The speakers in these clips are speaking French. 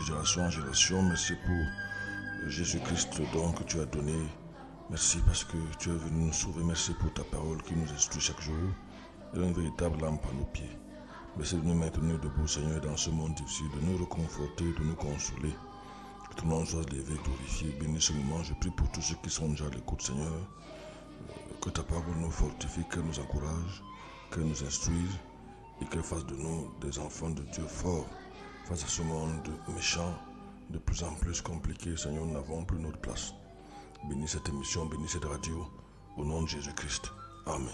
de génération en génération. Merci pour Jésus-Christ, le don que tu as donné. Merci parce que tu es venu nous sauver. Merci pour ta parole qui nous instruit chaque jour. Elle est une véritable lampe à nos pieds. Merci de nous maintenir debout, Seigneur, dans ce monde difficile, de nous reconforter, de nous consoler. Que ton nom soit élevé, glorifié, béni ce moment. Je prie pour tous ceux qui sont déjà à l'écoute, Seigneur. Que ta parole nous fortifie, qu'elle nous encourage, qu'elle nous instruise et qu'elle fasse de nous des enfants de Dieu forts face à ce monde méchant, de plus en plus compliqué. Seigneur, nous n'avons plus notre place. Bénis cette émission, bénis cette radio, au nom de Jésus-Christ. Amen.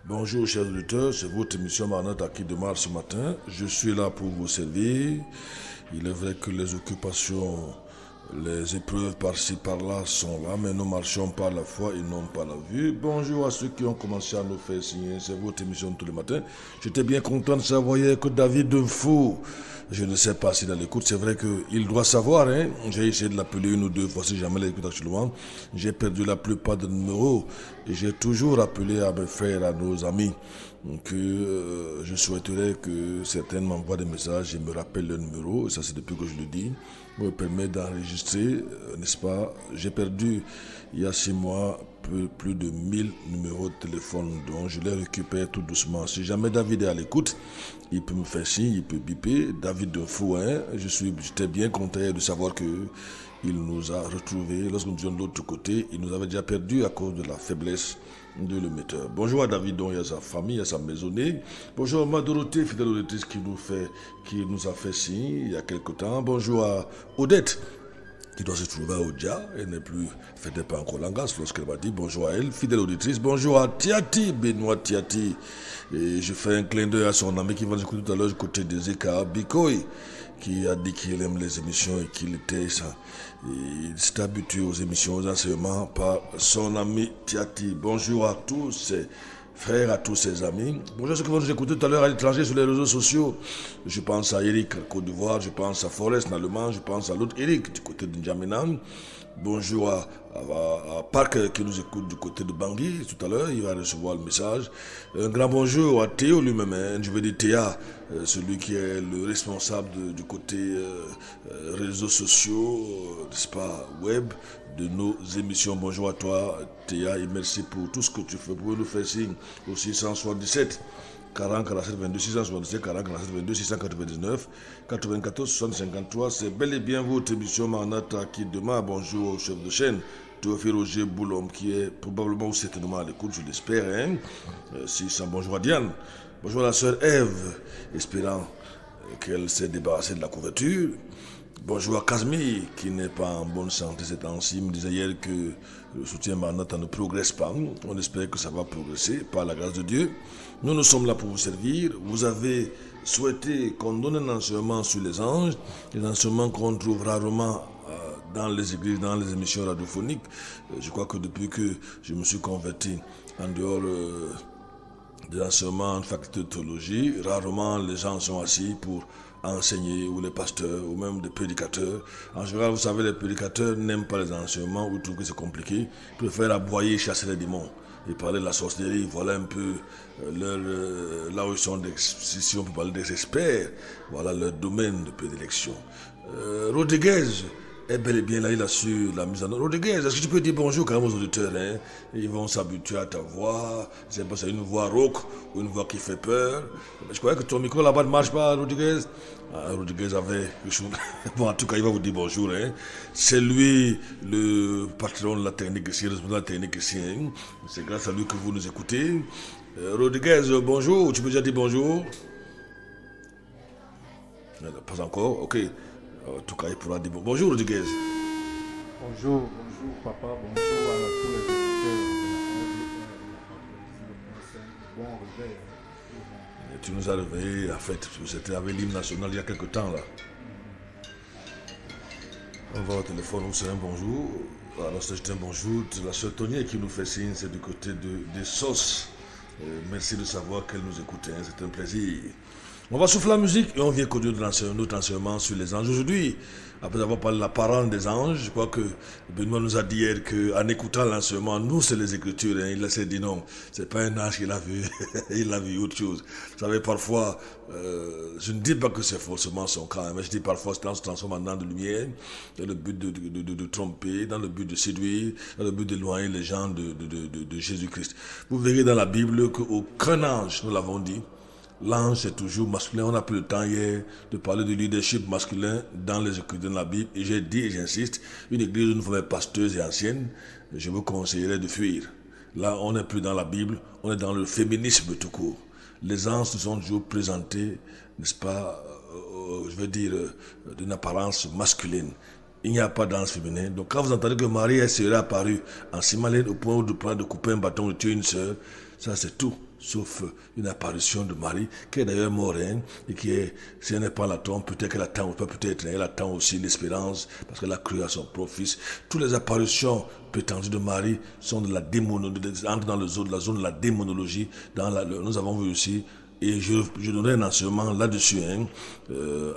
Bonjour chers auditeurs, c'est votre émission Maranatha qui démarre ce matin. Je suis là pour vous servir. Il est vrai que les occupations, les épreuves par-ci par-là sont là, mais nous marchons par la foi et non par la vue. Bonjour à ceux qui ont commencé à nous faire signer, c'est votre émission tous les matins. J'étais bien content de savoir que David Defou, je ne sais pas s'il a l'écoute, c'est vrai qu'il doit savoir, hein. J'ai essayé de l'appeler une ou deux fois, si jamais l'écoute actuellement. J'ai perdu la plupart des numéros et j'ai toujours appelé à mes frères, à nos amis, que je souhaiterais que certains m'envoient des messages et me rappellent le numéro, et ça c'est depuis que je le dis, me permet d'enregistrer, n'est-ce pas. J'ai perdu il y a 6 mois plus de 1000 numéros de téléphone, donc je les récupère tout doucement. Si jamais David est à l'écoute, il peut me faire signe, il peut biper. David Defou, hein, j'étais bien content de savoir que il nous a retrouvés. Lorsque nous étions de l'autre côté, il nous avait déjà perdu à cause de la faiblesse de l'émetteur. Bonjour à David, dont il y a sa famille, il y a sa maisonnée. Bonjour à ma Dorothée, fidèle auditrice qui nous a fait signe il y a quelque temps. Bonjour à Odette, qui doit se trouver à Odia. Elle n'est plus, fêtait pas encore Langas lorsqu'elle m'a dit bonjour à elle, fidèle auditrice. Bonjour à Tiati, Benoît Tiati. Et je fais un clin d'œil à son ami qui va nous écouter tout à l'heure du côté des Eka Bikoy, qui a dit qu'il aime les émissions et qu'il était ça. Il s'est habitué aux émissions, aux enseignements par son ami Tiati. Bonjour à tous ses frères, à tous ses amis. Bonjour à ceux qui vont nous écouter tout à l'heure à l'étranger sur les réseaux sociaux. Je pense à Eric, Côte d'Ivoire, je pense à Forest, en Allemagne, je pense à l'autre Eric du côté de N'Djamena. Bonjour à Park qui nous écoute du côté de Bangui tout à l'heure, il va recevoir le message. Un grand bonjour à Théo lui-même, hein, je veux dire Théa, celui qui est le responsable du côté réseaux sociaux, n'est-ce pas, web, de nos émissions. Bonjour à toi Théa et merci pour tout ce que tu fais pour nous faire signe au 677 40 47 22 677 40 47 22 699 94 60 53. C'est bel et bien votre émission Maranatha qui démarre. Bonjour au chef de chaîne Théophile Roger Boulom qui est probablement ou certainement à l'écoute, je l'espère, hein. Bonjour à Diane. Bonjour à la sœur Ève, espérant qu'elle s'est débarrassée de la couverture. Bonjour à Kazmi qui n'est pas en bonne santé ces temps-ci. Il me disait hier que le soutien Maranatha ne progresse pas. On espère que ça va progresser par la grâce de Dieu. Nous sommes là pour vous servir. Vous avez souhaité qu'on donne un enseignement sur les anges, des enseignements qu'on trouve rarement dans les églises, dans les émissions radiophoniques. Je crois que depuis que je me suis converti en dehors des enseignements en faculté de théologie, rarement les gens sont assis pour enseigner, ou les pasteurs, ou même des prédicateurs. En général, vous savez, les prédicateurs n'aiment pas les enseignements ou trouvent que c'est compliqué. Ils préfèrent aboyer, chasser les démons et parler de la sorcellerie. Voilà un peu là où ils sont, si on peut parler des experts, voilà leur domaine de prédilection. Rodriguez est bel et bien là, il a su la mise en œuvre. Rodriguez, est-ce que tu peux dire bonjour quand même aux auditeurs, hein? Ils vont s'habituer à ta voix. C'est pas ça, une voix rauque ou une voix qui fait peur. Je croyais que ton micro là-bas ne marche pas, Rodriguez. Rodriguez avait quelque chose. Bon, en tout cas, il va vous dire bonjour, hein. C'est lui le patron de la technique ici, le responsable de la technique ici, hein. C'est grâce à lui que vous nous écoutez. Rodriguez, bonjour. Tu peux déjà dire bonjour? Pas encore, ok. En tout cas, il pourra dire bonjour, Rodriguez. Bonjour papa, bonjour à tous les auditeurs. Bon réveil. Tu nous as réveillés, en fait, c'était avec l'hymne national il y a quelque temps, là. On va au téléphone, c'est un bonjour. Alors, c'est un bonjour. La sœur Tonier qui nous fait signe, c'est du côté des sauces. Merci de savoir qu'elle nous écoute, hein, c'est un plaisir. On va souffler la musique et on vient conduire notre enseignement sur les anges. Aujourd'hui, après avoir parlé de la parole des anges, je crois que Benoît nous a dit hier qu'en écoutant l'enseignement, nous c'est les Écritures. Hein, il s'est dit non, c'est pas un ange qu'il a vu, il a vu autre chose. Vous savez, parfois, je ne dis pas que c'est forcément son cas, hein, mais je dis parfois c'est se transforme en dents de lumière, dans le but de tromper, dans le but de séduire, dans le but d'éloigner les gens de Jésus-Christ. Vous verrez dans la Bible qu'aucun ange, nous l'avons dit, l'ange, c'est toujours masculin. On n'a plus le temps hier de parler de leadership masculin dans les Écritures de la Bible. Et j'ai dit, et j'insiste, une église où nous sommes pasteuses et anciennes, je vous conseillerais de fuir. Là, on n'est plus dans la Bible, on est dans le féminisme tout court. Les anges se sont toujours présentés, n'est-ce pas, je veux dire, d'une apparence masculine. Il n'y a pas d'ange féminin. Donc quand vous entendez que Marie serait apparue en Simalène au point de couper un bâton, de tuer une sœur, ça c'est tout. Sauf une apparition de Marie, qui est d'ailleurs morte, et qui est, si elle n'est pas la tombe, peut-être qu'elle attend, ou peut-être elle attend aussi l'espérance, parce qu'elle a cru à son propre fils. Toutes les apparitions prétendues de Marie sont de la démonologie, entrent dans la zone de la démonologie. Nous avons vu aussi, et je donnerai un enseignement là-dessus,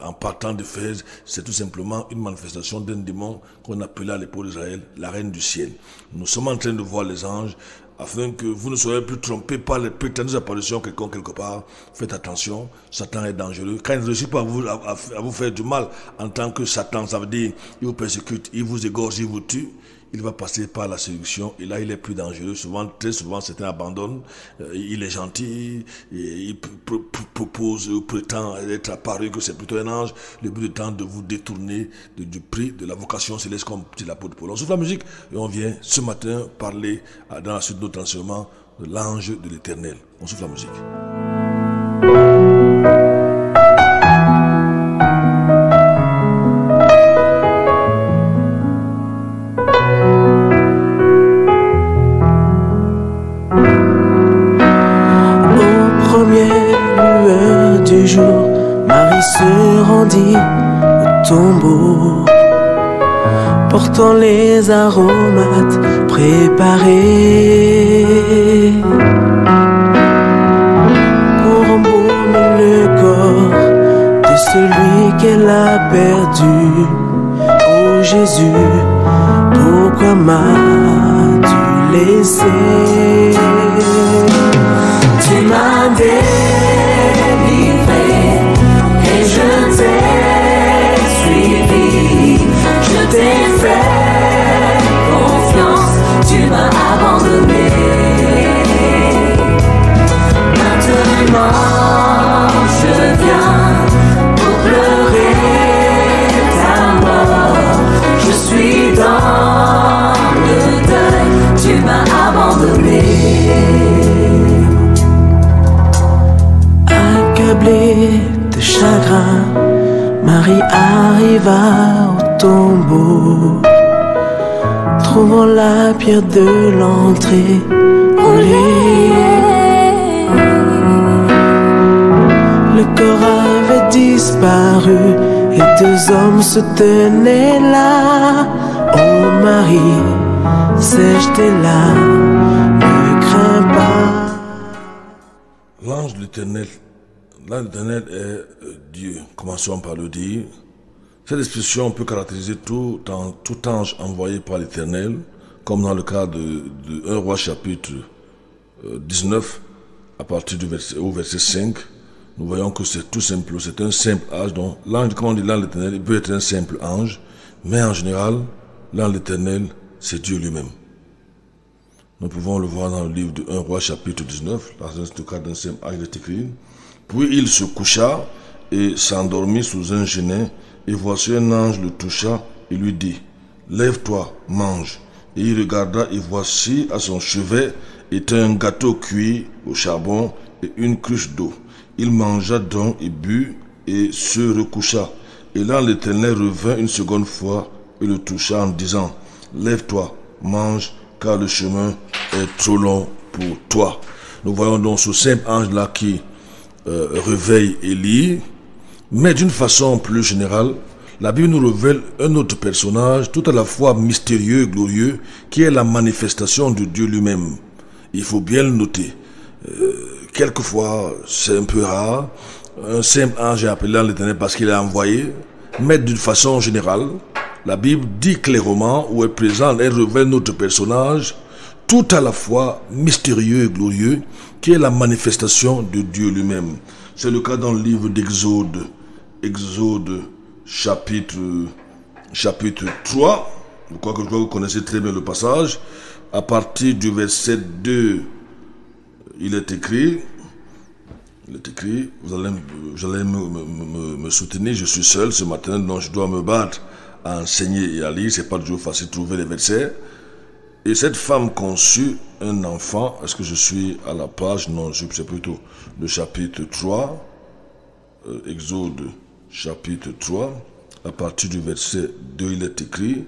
en partant d'Éphèse, c'est tout simplement une manifestation d'un démon qu'on appelait à l'époque d'Israël la reine du ciel. Nous sommes en train de voir les anges, afin que vous ne soyez plus trompés par les prétendues apparitions quelque part. Faites attention, Satan est dangereux. Quand il ne réussit pas à vous faire du mal en tant que Satan, ça veut dire il vous persécute, il vous égorge, il vous tue. Il va passer par la séduction et là il est plus dangereux. Très souvent certains abandonnent. Il est gentil, il propose ou prétend être apparu que c'est plutôt un ange. Le but étant de vous détourner du prix de la vocation céleste comme dit l'apôtre Paul. On souffle la musique et on vient ce matin parler dans la suite de notre enseignement de l'ange de l'Éternel. On souffle la musique. Marie se rendit au tombeau, portant les aromates préparés pour embaumer le corps de celui qu'elle a perdu. Oh Jésus, pourquoi m'as-tu laissé? Tu m'as délivré et je t'ai suivi, je t'ai fait confiance, tu m'as abandonné. Maintenant je viens pour pleurer ta mort, je suis dans le deuil, tu m'as abandonné. Accablée de chagrin, Marie arriva au tombeau, trouvant la pierre de l'entrée roulée. Le corps avait disparu et deux hommes se tenaient là. Oh Marie, sais-je là, ne crains pas. L'ange de l'Éternel. L'ange de l'Éternel est Dieu. Commençons par le dire. Cette expression peut caractériser tout ange envoyé par l'Éternel, comme dans le cas de 1 Roi chapitre 19, à partir du verset 5. Nous voyons que c'est tout simple, c'est un simple ange. Donc l'ange, quand on dit l'ange de l'Éternel, il peut être un simple ange, mais en général, l'ange de l'Éternel, c'est Dieu lui-même. Nous pouvons le voir dans le livre de 1 Roi chapitre 19, dans le cas d'un simple ange de écrit. Puis il se coucha et s'endormit sous un genet, et voici un ange le toucha et lui dit, lève-toi, mange. Et il regarda, et voici à son chevet était un gâteau cuit au charbon et une cruche d'eau. Il mangea donc et but et se recoucha. Et là l'Éternel revint une seconde fois et le toucha en disant, lève-toi, mange, car le chemin est trop long pour toi. Nous voyons donc ce simple ange-là qui réveille Élie, mais d'une façon plus générale, la Bible nous révèle un autre personnage tout à la fois mystérieux et glorieux, qui est la manifestation de Dieu lui-même. Il faut bien le noter. Quelquefois, c'est un peu rare, un simple ange est appelé l'Éternel parce qu'il est envoyé, mais d'une façon générale, la Bible dit clairement où est présent, elle révèle notre personnage, tout à la fois mystérieux et glorieux, qui est la manifestation de Dieu lui-même. C'est le cas dans le livre d'Exode, Exode chapitre 3, je crois que vous connaissez très bien le passage, à partir du verset 2, il est écrit, vous allez me soutenir, je suis seul ce matin, donc je dois me battre à enseigner et à lire, c'est pas toujours facile de trouver les versets. Et cette femme conçut un enfant, est-ce que je suis à la page? Non, c'est plutôt le chapitre 3, Exode chapitre 3, à partir du verset 2, il est écrit,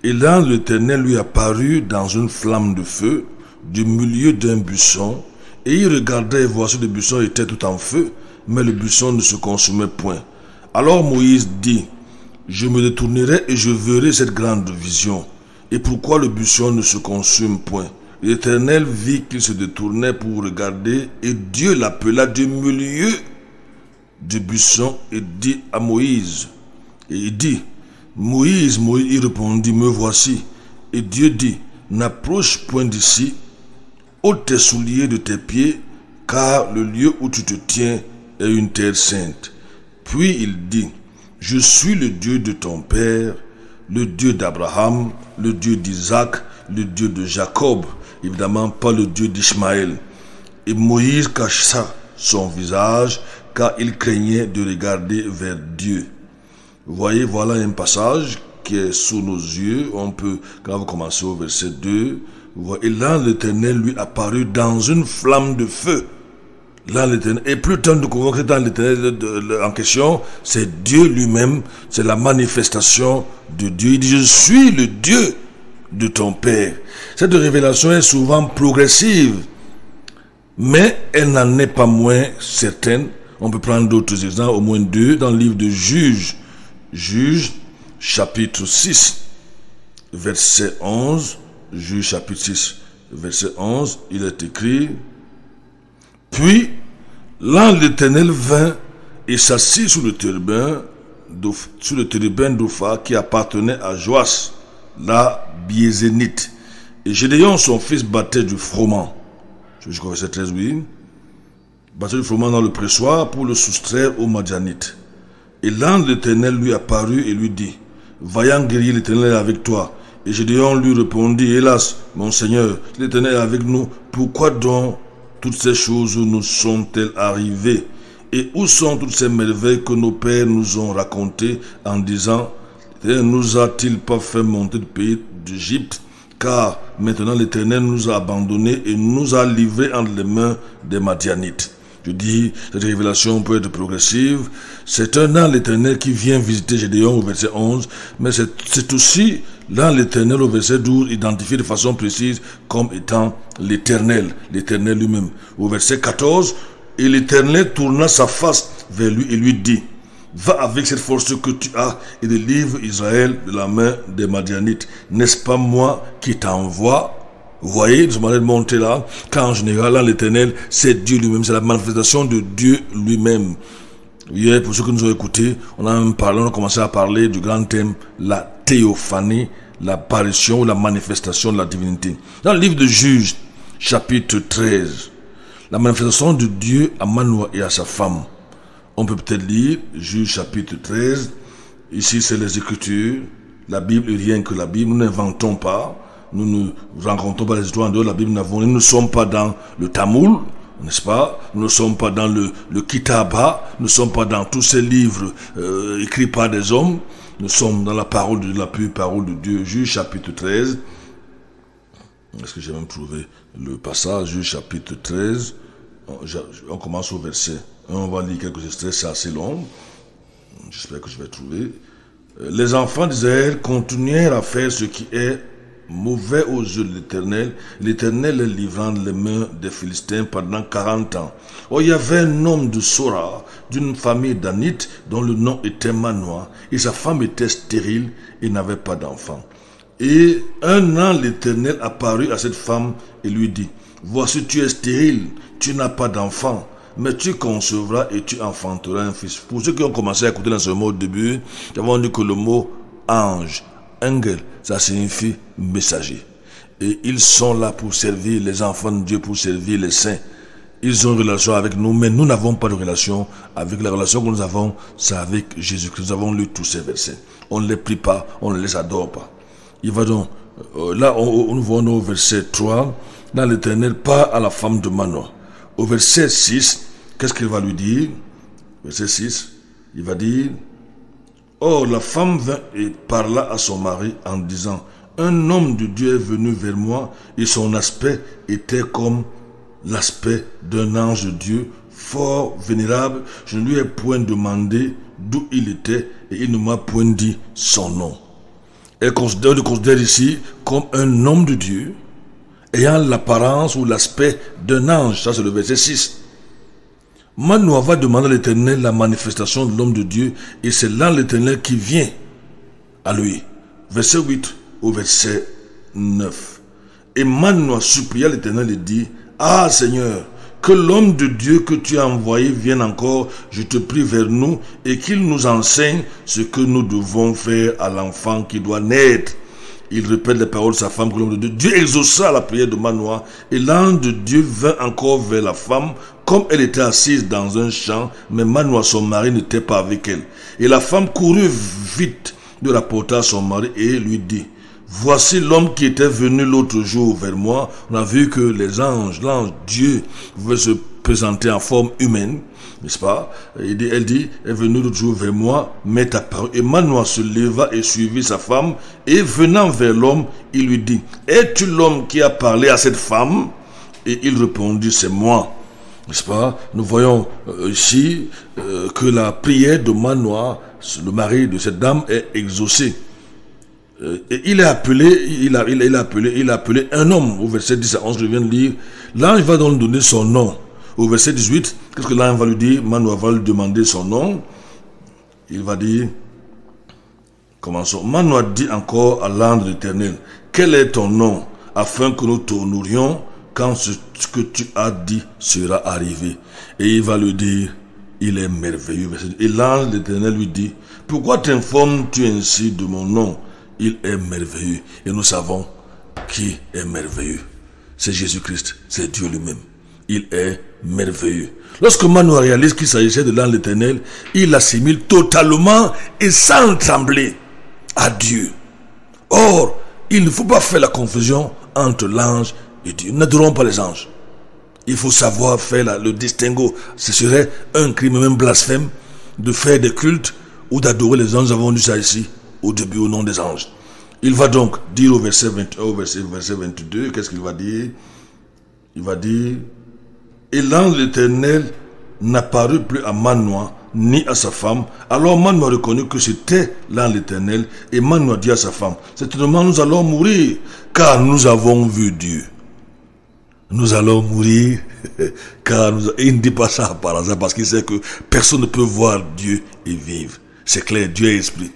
et là l'Éternel lui apparut dans une flamme de feu du milieu d'un buisson, et il regardait et voici le buisson était tout en feu, mais le buisson ne se consumait point. Alors Moïse dit, je me détournerai et je verrai cette grande vision. Et pourquoi le buisson ne se consume point? L'Éternel vit qu'il se détournait pour regarder, et Dieu l'appela du milieu du buisson et dit à Moïse, et il dit, Moïse, Moïse, il répondit, me voici. Et Dieu dit, n'approche point d'ici, ôte tes souliers de tes pieds, car le lieu où tu te tiens est une terre sainte. Puis il dit, je suis le Dieu de ton père, le Dieu d'Abraham, le Dieu d'Isaac, le Dieu de Jacob, évidemment pas le Dieu d'Ishmaël. Et Moïse cacha son visage, car il craignait de regarder vers Dieu. Vous voyez, voilà un passage qui est sous nos yeux. On peut, quand vous commencez au verset 2, et là l'Éternel lui apparut dans une flamme de feu. Là l'Éternel, et plus tard de convaincre dans l'Éternel en question, c'est Dieu lui-même, c'est la manifestation de Dieu. Il dit, je suis le Dieu de ton père. Cette révélation est souvent progressive, mais elle n'en est pas moins certaine. On peut prendre d'autres exemples, au moins deux, dans le livre de Juge, chapitre 6, verset 11, Juge, chapitre 6, verset 11, il est écrit, puis, l'ange l'Éternel vint et s'assit sur le térubin d'Opha qui appartenait à Joas, la Biézénite. Et Gédéon, son fils, battait du froment. Je crois que verset 13, oui. Battait du froment dans le pressoir pour le soustraire aux Madianites. Et l'ange de l'Éternel lui apparut et lui dit, vaillant guerrier, l'Éternel est avec toi. Et Gédéon lui répondit, hélas, mon Seigneur, l'Éternel est avec nous, pourquoi donc toutes ces choses nous sont-elles arrivées? Et où sont toutes ces merveilles que nos pères nous ont racontées en disant, nous a-t-il pas fait monter du pays d'Égypte? Car maintenant l'Éternel nous a abandonnés et nous a livrés entre les mains des Madianites. Je dis, cette révélation peut être progressive. C'est un ange l'Éternel qui vient visiter Gédéon au verset 11, mais c'est aussi l'ange l'Éternel au verset 12, identifié de façon précise comme étant l'Éternel lui-même. Au verset 14, et l'Éternel tourna sa face vers lui et lui dit, va avec cette force que tu as et délivre Israël de la main des Madianites. N'est-ce pas moi qui t'envoie? Vous voyez, je m'en monter là, qu'en général, là, l'Éternel, c'est Dieu lui-même, c'est la manifestation de Dieu lui-même. Hier, pour ceux qui nous ont écoutés, on a commencé à parler du grand thème, la théophanie, l'apparition ou la manifestation de la divinité. Dans le livre de Juges, chapitre 13, la manifestation de Dieu à Manoah et à sa femme. On peut peut-être lire Juges, chapitre 13. Ici, c'est les Écritures. La Bible est rien que la Bible. Nous n'inventons pas. Nous ne rencontrons pas les histoires en dehors de la Bible. Nous ne sommes pas dans le Tamoul, n'est-ce pas? Nous ne sommes pas dans le Kitaba. Nous ne sommes pas dans tous ces livres écrits par des hommes. Nous sommes dans la parole de la pure parole de Dieu. Juges, chapitre 13. Est-ce que j'ai même trouvé le passage? Juges, chapitre 13. On commence au verset 1. On va lire quelques extraits, c'est assez long. J'espère que je vais trouver. Les enfants d'Israël continuèrent à faire ce qui est mauvais aux yeux de l'Éternel. L'Éternel les livrant les mains des Philistins pendant 40 ans. Oh, il y avait un homme de Sora, d'une famille d'Anites, dont le nom était Manoah, et sa femme était stérile et n'avait pas d'enfant. Et un an, l'Éternel apparut à cette femme et lui dit, voici, tu es stérile, tu n'as pas d'enfant. mais tu concevras et tu enfanteras un fils. Pour ceux qui ont commencé à écouter dans ce mot au début, nous avons dit que le mot ange, engel, ça signifie messager. Et ils sont là pour servir les enfants de Dieu, pour servir les saints. Ils ont une relation avec nous, mais nous n'avons pas de relation avec la relation que nous avons, c'est avec Jésus-Christ. Nous avons lu tous ces versets. On ne les prie pas, on ne les adore pas. Il va donc, là, nous voyons au verset 3, là, l'Éternel parle à la femme de Manoah. Au verset 6, qu'est-ce qu'il va lui dire? Verset 6, il va dire, or, la femme vint et parla à son mari en disant, un homme de Dieu est venu vers moi et son aspect était comme l'aspect d'un ange de Dieu, fort vénérable. Je ne lui ai point demandé d'où il était et il ne m'a point dit son nom. Elle le considère ici comme un homme de Dieu ayant l'apparence ou l'aspect d'un ange. Ça, c'est le verset 6. Manoah va demander à l'Éternel la manifestation de l'homme de Dieu et c'est là l'Éternel qui vient à lui. Verset 8 au verset 9. Et Manoah supplia l'Éternel et dit, ah Seigneur, que l'homme de Dieu que tu as envoyé vienne encore, je te prie, vers nous et qu'il nous enseigne ce que nous devons faire à l'enfant qui doit naître. Il répète les paroles de sa femme, que l'homme de Dieu. Dieu exauça la prière de Manoah et l'ange de Dieu vint encore vers la femme comme elle était assise dans un champ, mais Manoah, son mari, n'était pas avec elle. Et la femme courut vite de rapporter à son mari et lui dit, voici l'homme qui était venu l'autre jour vers moi. On a vu que l'ange Dieu veut se présenter en forme humaine, n'est-ce pas? Elle dit, est venu l'autre jour vers moi, m'est apparu. Et Manoah se leva et suivit sa femme, et venant vers l'homme, il lui dit, es-tu l'homme qui a parlé à cette femme? Et il répondit, c'est moi. N'est-ce pas? Nous voyons ici que la prière de Manoah, le mari de cette dame, est exaucée. Et il a appelé un homme. Au verset 10 à 11, je viens de lire. L'ange va donc donner son nom. Au verset 18, qu'est-ce que l'ange va lui dire? Manoah va lui demander son nom. Il va dire, commençons. Manoah dit encore à l'ange de l'Éternel, quel est ton nom, afin que nous t'honorions quand ce que tu as dit sera arrivé. Et il va lui dire, il est merveilleux. Et l'ange de l'Éternel lui dit, pourquoi t'informes-tu ainsi de mon nom? Il est merveilleux. Et nous savons qui est merveilleux. C'est Jésus-Christ, c'est Dieu lui-même. Il est merveilleux. Lorsque Manoah réalise qu'il s'agissait de l'ange de l'Éternel, il l'assimile totalement et sans trembler à Dieu. Or, il ne faut pas faire la confusion entre l'ange et Dieu. N'adorons pas les anges. Il faut savoir faire le distinguo. Ce serait un crime, même blasphème, de faire des cultes ou d'adorer les anges. Nous avons lu ça ici, au début, au nom des anges. Il va donc dire au verset 21, au verset 22, qu'est-ce qu'il va dire? Il va dire, et l'ange de l'Éternel n'apparut plus à Manoah, ni à sa femme. Alors Manoah reconnut que c'était l'ange de l'Éternel, et Manoah dit à sa femme, certainement nous allons mourir, car nous avons vu Dieu. Nous allons mourir, car il ne dit pas ça par hasard, parce qu'il sait que personne ne peut voir Dieu et vivre. C'est clair, Dieu est esprit.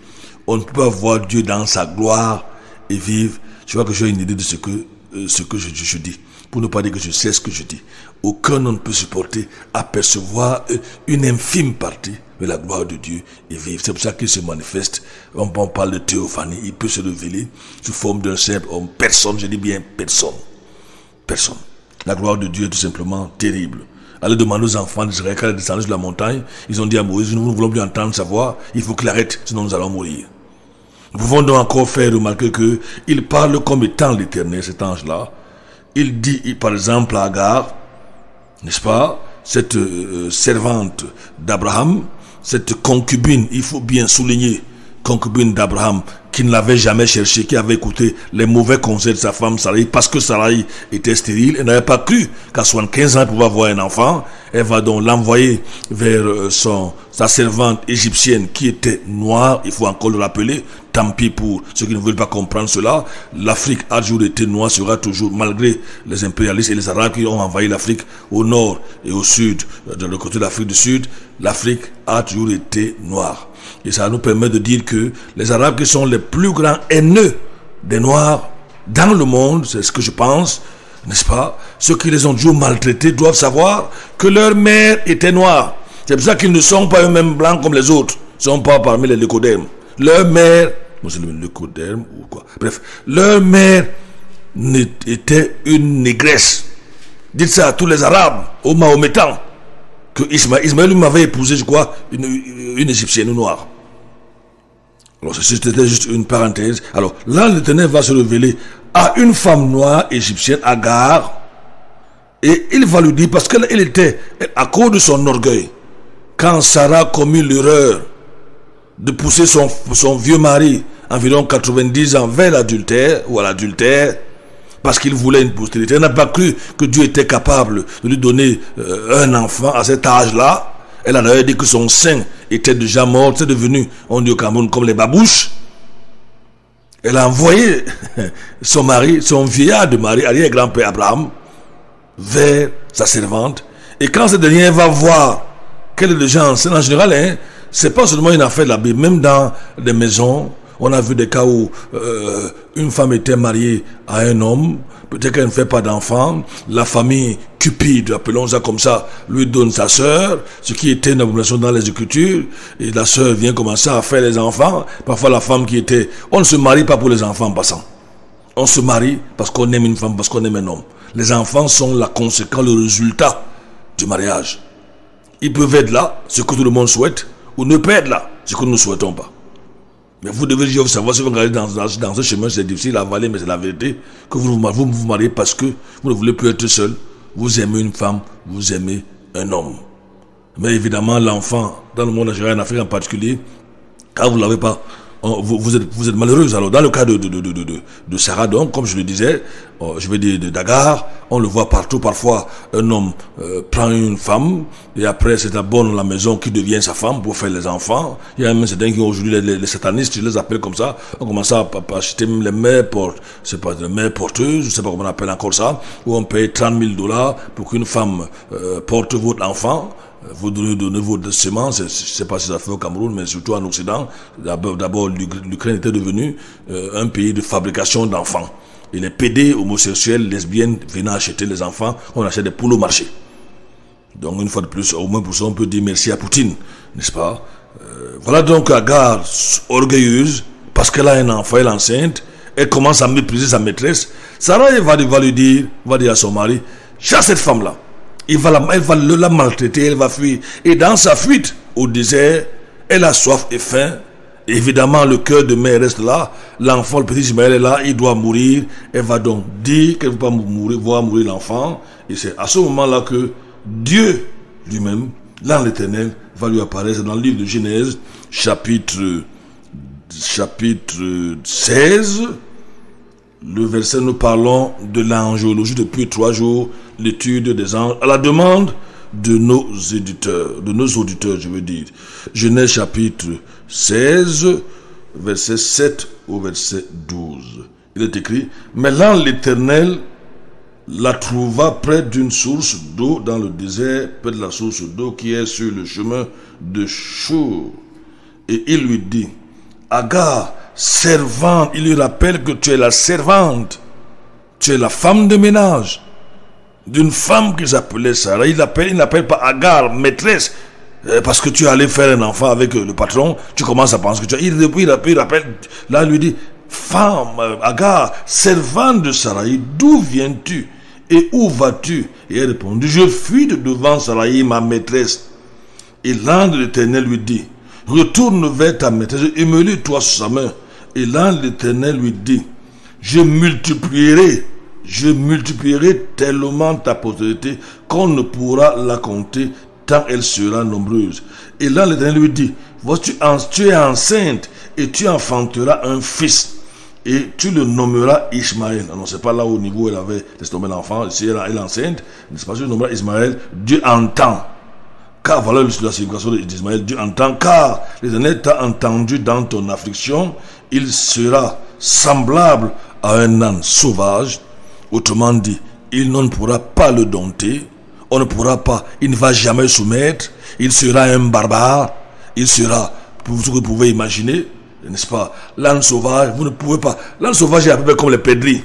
On ne peut pas voir Dieu dans sa gloire et vivre. Je vois que j'ai une idée de ce que je dis. Pour ne pas dire que je sais ce que je dis. Aucun homme ne peut supporter apercevoir une infime partie de la gloire de Dieu et vivre. C'est pour ça qu'il se manifeste. On parle de théophanie. Il peut se révéler sous forme d'un simple homme. Personne, je dis bien personne. Personne. La gloire de Dieu est tout simplement terrible. Allez demander aux enfants d'Israël quand ils descendaient sur la montagne. Ils ont dit à Moïse, nous ne voulons plus entendre sa voix. Il faut qu'il arrête, sinon nous allons mourir. Nous pouvons donc encore faire remarquer qu'il parle comme étant l'Éternel, cet ange-là. Il dit, par exemple, à Agar, n'est-ce pas, cette servante d'Abraham, cette concubine, il faut bien souligner, concubine d'Abraham, qui ne l'avait jamais cherché, qui avait écouté les mauvais conseils de sa femme Sarai, parce que Sarai était stérile, elle n'avait pas cru qu'à 75 ans elle pouvait avoir un enfant. Elle va donc l'envoyer vers sa servante égyptienne qui était noire, il faut encore le rappeler. Tant pis pour ceux qui ne veulent pas comprendre cela. L'Afrique a toujours été noire, sera toujours, malgré les impérialistes et les Arabes qui ont envahi l'Afrique au nord et au sud, de le côté de l'Afrique du Sud, l'Afrique a toujours été noire. Et ça nous permet de dire que les Arabes qui sont les plus grands haineux des Noirs dans le monde, c'est ce que je pense, n'est-ce pas? Ceux qui les ont toujours maltraités doivent savoir que leur mère était noire. C'est pour ça qu'ils ne sont pas eux-mêmes blancs comme les autres. Ils ne sont pas parmi les leucodermes. Leur mère, c'est le leucoderme ou quoi? Bref, leur mère était une négresse. Dites ça à tous les Arabes, aux Mahométans, que Ismaël lui m'avait épousé, je crois, une Égyptienne noire. Alors c'était juste une parenthèse. Alors là, l'Éternel va se révéler à une femme noire égyptienne, Agar, et il va lui dire, parce qu'elle était, à cause de son orgueil, quand Sarah commis l'erreur de pousser son vieux mari, environ 90 ans, vers l'adultère, ou à l'adultère, parce qu'il voulait une postérité, elle n'a pas cru que Dieu était capable de lui donner un enfant à cet âge-là. Elle a d'ailleurs dit que son sein était déjà mort, c'est devenu, on dit au Cameroun, comme les babouches. Elle a envoyé son mari, son vieillard de mari, arrière-grand-père Abraham, vers sa servante. Et quand ce dernier va voir qu'elle est déjà enceinte, en général, hein, c'est pas seulement une affaire de la Bible, même dans des maisons, on a vu des cas où une femme était mariée à un homme, peut-être qu'elle ne fait pas d'enfant, la famille cupide, appelons ça comme ça, lui donne sa sœur, ce qui était une abomination dans les Écritures, et la sœur vient commencer à faire les enfants. Parfois la femme qui était... On ne se marie pas pour les enfants en passant. On se marie parce qu'on aime une femme, parce qu'on aime un homme. Les enfants sont la conséquence, le résultat du mariage. Ils peuvent être là, ce que tout le monde souhaite, ou ne pas être là, ce que nous ne souhaitons pas. Mais vous devez savoir, si vous regardez dans ce chemin, c'est difficile à avaler, mais c'est la vérité, que vous vous mariez parce que vous ne voulez plus être seul. Vous aimez une femme, vous aimez un homme. Mais évidemment, l'enfant, dans le monde nigérien, en Afrique en particulier, quand vous ne l'avez pas, vous êtes malheureuse. Alors, dans le cas de Sarah, donc, comme je le disais, je vais dire d'Agar, on le voit partout. Parfois, un homme prend une femme, et après, c'est d'abord dans la maison qui devient sa femme pour faire les enfants. Il y a même certains qui, aujourd'hui, les satanistes, je les appelle comme ça, on commence à acheter les mères porteuses, je sais pas comment on appelle encore ça, où on paye $30,000 pour qu'une femme porte votre enfant. Vous donnez votre semence, je ne sais pas si ça fait au Cameroun, mais surtout en Occident. D'abord, l'Ukraine était devenue un pays de fabrication d'enfants. Et les PD, homosexuels, lesbiennes, venant acheter les enfants, on achète des poules au marché. Donc, une fois de plus, au moins pour ça, on peut dire merci à Poutine, n'est-ce pas? Voilà donc Agar, orgueilleuse, parce qu'elle a un enfant, elle est enceinte, elle commence à mépriser sa maîtresse. Sarah va dire à son mari, chasse cette femme-là. Elle va la maltraiter, elle va fuir. Et dans sa fuite au désert, elle a soif et faim. Et évidemment, le cœur de mère reste là. L'enfant, le petit Ismaël est là, il doit mourir. Elle va donc dire qu'elle ne va pas voir mourir l'enfant. Et c'est à ce moment-là que Dieu lui-même, l'ange l'Éternel, va lui apparaître dans le livre de Genèse, chapitre 16. Le verset, nous parlons de l'angiologie depuis 3 jours, l'étude des anges, à la demande de nos auditeurs, je veux dire. Genèse chapitre 16, verset 7 au verset 12. Il est écrit, mais l'ange l'Éternel la trouva près d'une source d'eau dans le désert, près de la source d'eau qui est sur le chemin de Chour. Et il lui dit, Agar, servante, il lui rappelle que tu es la servante, tu es la femme de ménage d'une femme qui s'appelait Sarah. Il n'appelle pas Agar, maîtresse, parce que tu es allé faire un enfant avec le patron, tu commences à penser que tu as... Il rappelle, là il lui dit, femme, Agar, servante de Sarah, d'où viens-tu et où vas-tu? Et elle répondit, je fuis de devant Sarah, ma maîtresse. Et l'ange de l'Éternel lui dit, retourne vers ta maîtresse et humilie-toi sur sa main. Et l'ange de l'Éternel lui dit, je multiplierai tellement ta postérité qu'on ne pourra la compter tant elle sera nombreuse. Et l'ange de l'Éternel lui dit, voici, tu es enceinte et tu enfanteras un fils et tu le nommeras Ismaël. Non, c'est pas là au niveau où elle avait laissé tomber l'enfant. Ici elle est enceinte, n'est-ce pas? Tu le nommeras Ismaël. Dieu entend. Car voilà la signification d'Ismaël, Dieu entend, car l'Éternel t'a entendu dans ton affliction, il sera semblable à un âne sauvage. Autrement dit, il ne pourra pas le dompter, on ne pourra pas, il ne va jamais soumettre, il sera un barbare, il sera, pour ce que vous pouvez imaginer, n'est-ce pas, l'âne sauvage, vous ne pouvez pas, l'âne sauvage est à peu près comme les pèlerins.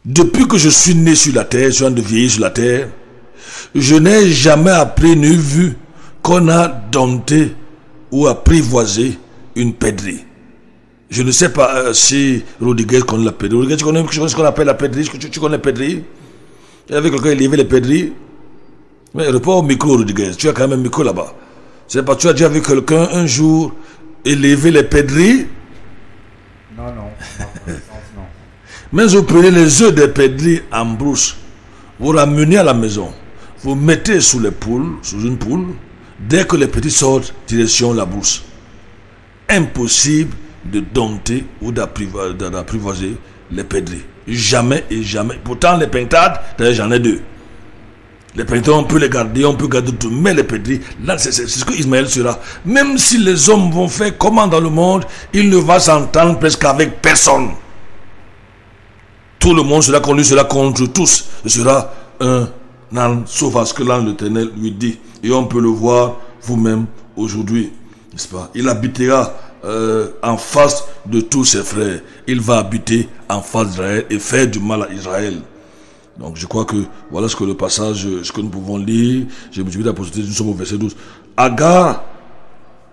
Depuis que je suis né sur la terre, je suis en train de vieillir sur la terre, je n'ai jamais appris ni vu qu'on a dompté ou apprivoisé une pèderie. Je ne sais pas si Rodriguez connaît la pèderie. Rodriguez, tu connais ce qu'on appelle la pèderie? Tu connais la pèderie? Il y avait quelqu'un qui élevait les pèderies. Mais réponds au micro, Rodriguez. Tu as quand même un micro là-bas. C'est pas, tu as déjà vu quelqu'un un jour élever les pèderies? Non. Mais vous prenez les œufs des pèderies en brousse, vous ramenez à la maison, vous mettez sous les poules, sous une poule, dès que les petits sortent, direction la brousse. Impossible de dompter ou d'apprivoiser les pèderies. Jamais et jamais. Pourtant, les pintades, j'en ai deux. Les pintades, on peut les garder, on peut garder tout. Mais les pèderies, là, c'est ce que Ismaël sera. Même si les hommes vont faire comment dans le monde, il ne va s'entendre presque avec personne. Tout le monde sera contre lui, sera contre tous. Ce sera un âne sauvage que l'âne de l'Éternel lui dit. Et on peut le voir vous-même aujourd'hui. N'est-ce pas? Il habitera en face de tous ses frères. Il va habiter en face d'Israël et faire du mal à Israël. Donc je crois que voilà ce que le passage, ce que nous pouvons lire. Je me suis dit à poster, nous sommes au verset 12. Agar,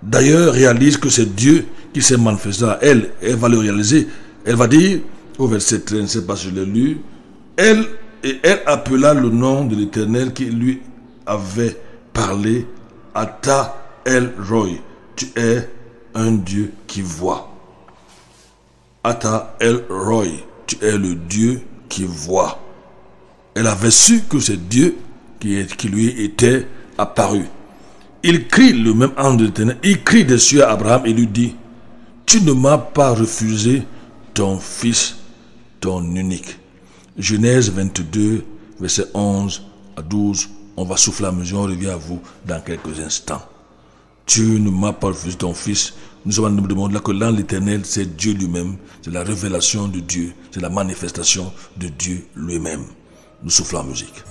d'ailleurs, réalise que c'est Dieu qui s'est manifesté à elle. Elle va le réaliser. Elle va dire, au verset 13, je ne sais pas si je l'ai lu, elle appela le nom de l'Éternel qui lui avait parlé, Ata El Roy. Tu es un Dieu qui voit. Ata El Roy. Tu es le Dieu qui voit. Elle avait su que c'est Dieu qui lui était apparu. Il crie, le même ange de l'Éternel, il crie des cieux à Abraham et lui dit, tu ne m'as pas refusé ton fils, ton unique. Genèse 22, verset 11 à 12. On va souffler à mesure, on revient à vous dans quelques instants. Tu ne m'as pas refusé ton fils. Nous sommes en train de demander là que l'ange de l'Éternel, c'est Dieu lui-même. C'est la révélation de Dieu. C'est la manifestation de Dieu lui-même. Nous soufflons en musique.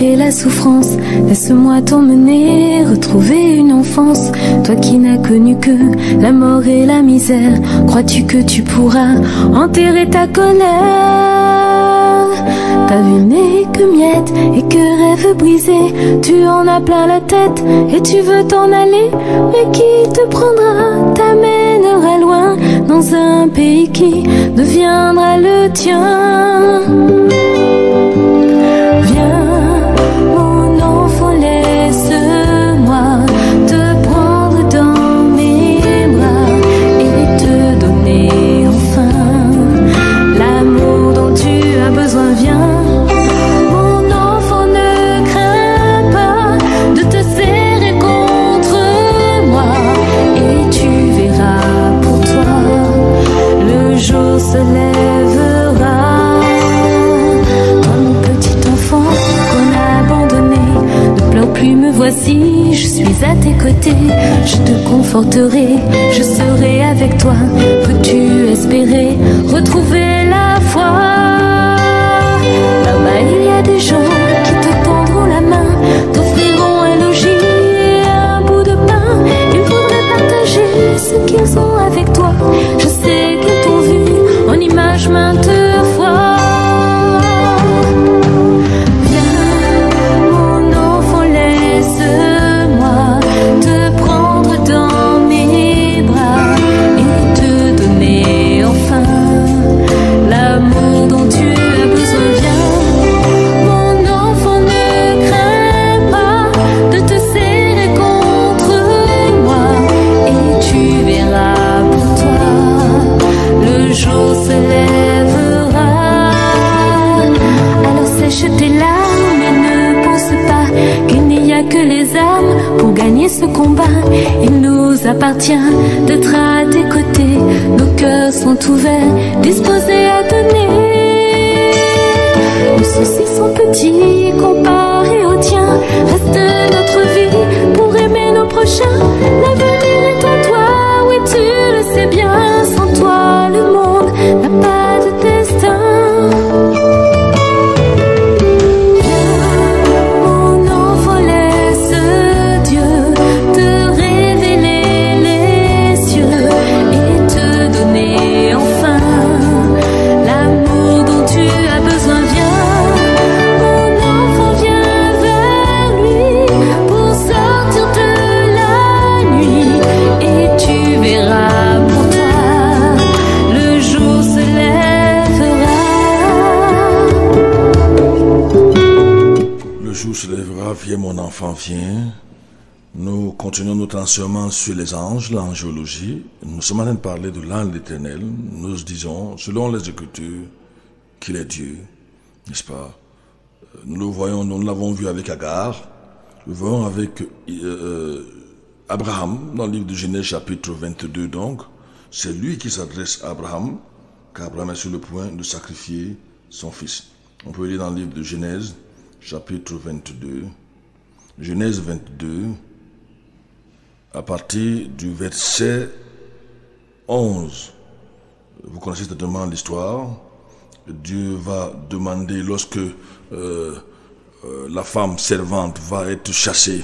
Et la souffrance, laisse-moi t'emmener, retrouver une enfance. Toi qui n'as connu que la mort et la misère, crois-tu que tu pourras enterrer ta colère? Ta vie n'est que miettes et que rêves brisés. Tu en as plein la tête et tu veux t'en aller. Mais qui te prendra, t'amènera loin, dans un pays qui deviendra le tien. Viens, laisse-moi te prendre dans mes bras et te donner enfin l'amour dont tu as besoin. Viens, mon enfant, ne crains pas de te serrer contre moi et tu verras pour toi le jour se lèvera. Comme petit enfant qu'on a abandonné, plus me voici, je suis à tes côtés, je te conforterai, je serai avec toi. Peux-tu espérer retrouver la foi? Là-bas il y a des gens qui te tendront la main, t'offriront un logis et un bout de pain. Ils voudraient partager ce qu'ils ont avec toi. Je sais qu'ils t'ont vu en image maintes fois. Ce combat, il nous appartient d'être à tes côtés. Nos cœurs sont ouverts, disposés à donner. Nos soucis sont petits comparés aux tiens. Reste notre vie pour aimer nos prochains. L'avenir est en toi, oui tu le sais bien. Sans toi le monde n'a pas de destin. mon enfant, viens. Nous continuons notre enseignement sur les anges, l'angiologie. Nous sommes en train de parler de l'ange éternel. Nous disons, selon les Écritures, qu'il est Dieu, n'est-ce pas? Nous le voyons, nous l'avons vu avec Agar, nous le voyons avec Abraham, dans le livre de Genèse chapitre 22 donc. C'est lui qui s'adresse à Abraham, car Abraham est sur le point de sacrifier son fils. On peut lire dans le livre de Genèse chapitre 22. Genèse 22, à partir du verset 11. Vous connaissez certainement l'histoire. Dieu va demander, lorsque la femme servante va être chassée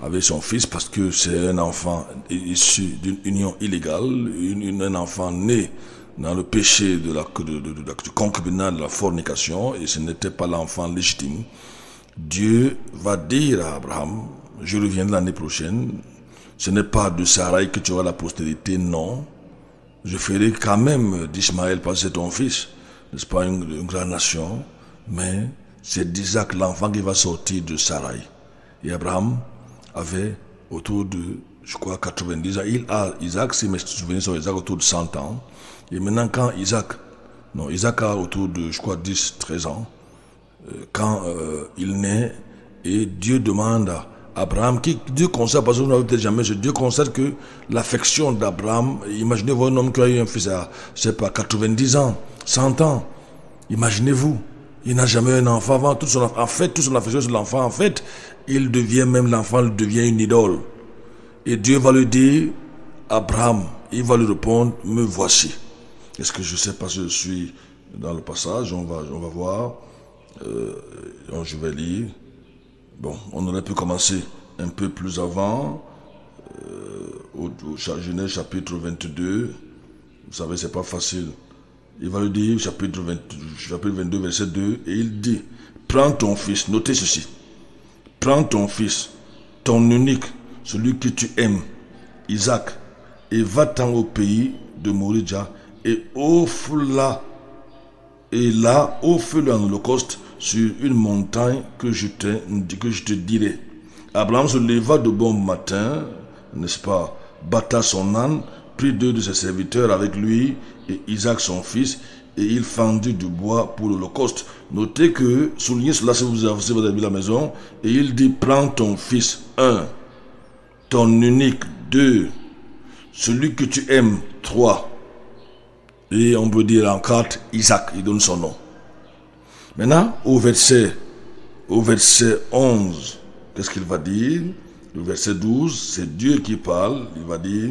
avec son fils, parce que c'est un enfant issu d'une union illégale, un enfant né dans le péché du concubinat, de la fornication, et ce n'était pas l'enfant légitime. Dieu va dire à Abraham, je reviens l'année prochaine, ce n'est pas de Sarai que tu auras la postérité, non. Je ferai quand même d'Ismaël passer ton fils, n'est-ce pas, une grande nation, mais c'est d'Isaac l'enfant qui va sortir de Sarai. Et Abraham avait autour de, je crois, 90 ans. Isaac, si mes souvenirs sont exacts, autour de 100 ans. Et maintenant, quand Isaac a autour de, je crois, 10, 13 ans, quand il naît, et Dieu demande à Abraham, Dieu constate, parce que vous n'avez peut-être jamais, Dieu constate que l'affection d'Abraham, imaginez-vous un homme qui a eu un fils à, je sais pas, 90 ans, 100 ans, imaginez-vous, il n'a jamais eu un enfant avant, toute son affection sur l'enfant, en fait, il devient même, l'enfant devient une idole. Et Dieu va lui dire, Abraham, il va lui répondre, me voici. Est-ce que je sais pas si je suis dans le passage, on va voir, je vais lire. Bon, on aurait pu commencer un peu plus avant, au Genèse chapitre 22. Vous savez, c'est pas facile. Il va lui dire, chapitre 22, verset 2, et il dit, prends ton fils, notez ceci, prends ton fils, ton unique, celui que tu aimes, Isaac, et va-t'en au pays de Moridja, et offre-le en holocauste sur une montagne que je te dirai. Abraham se leva de bon matin, n'est-ce pas, batta son âne, prit 2 de ses serviteurs avec lui, et Isaac son fils, et il fendit du bois pour l'holocauste. Notez que, soulignez cela si vous avez vu la maison, et il dit, prends ton fils, 1, ton unique, 2, celui que tu aimes, 3, et on peut dire en 4, Isaac, il donne son nom. Maintenant, au verset 11, qu'est-ce qu'il va dire? Le verset 12, c'est Dieu qui parle, il va dire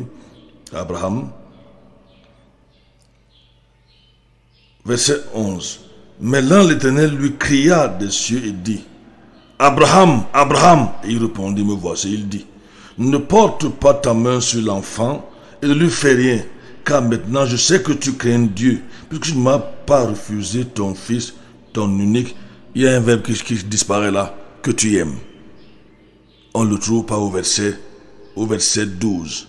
à Abraham, verset 11, mais l'ange l'Éternel lui cria des cieux et dit, Abraham, Abraham, et il répondit, me voici, il dit, ne porte pas ta main sur l'enfant et ne lui fais rien, car maintenant je sais que tu crains Dieu, puisque tu ne m'as pas refusé ton fils, ton unique. Il y a un verbe qui disparaît là, que tu aimes. On ne le trouve pas au verset 12.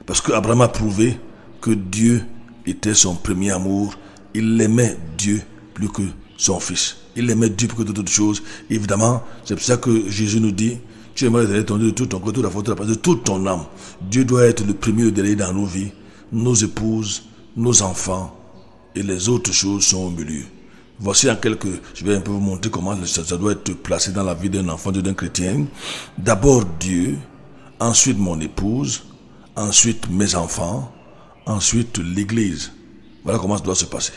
Parce qu'Abraham a prouvé que Dieu était son premier amour. Il aimait Dieu plus que son fils. Il aimait Dieu plus que d'autres choses. Évidemment, c'est pour ça que Jésus nous dit, tu aimerais ton Dieu de tout ton cœur, toute la faute, de toute ton âme. Dieu doit être le premier au dernier dans nos vies. Nos épouses, nos enfants et les autres choses sont au milieu. Voici je vais un peu vous montrer comment ça doit être placé dans la vie d'un enfant, d'un chrétien. D'abord Dieu, ensuite mon épouse, ensuite mes enfants, ensuite l'Église. Voilà comment ça doit se passer.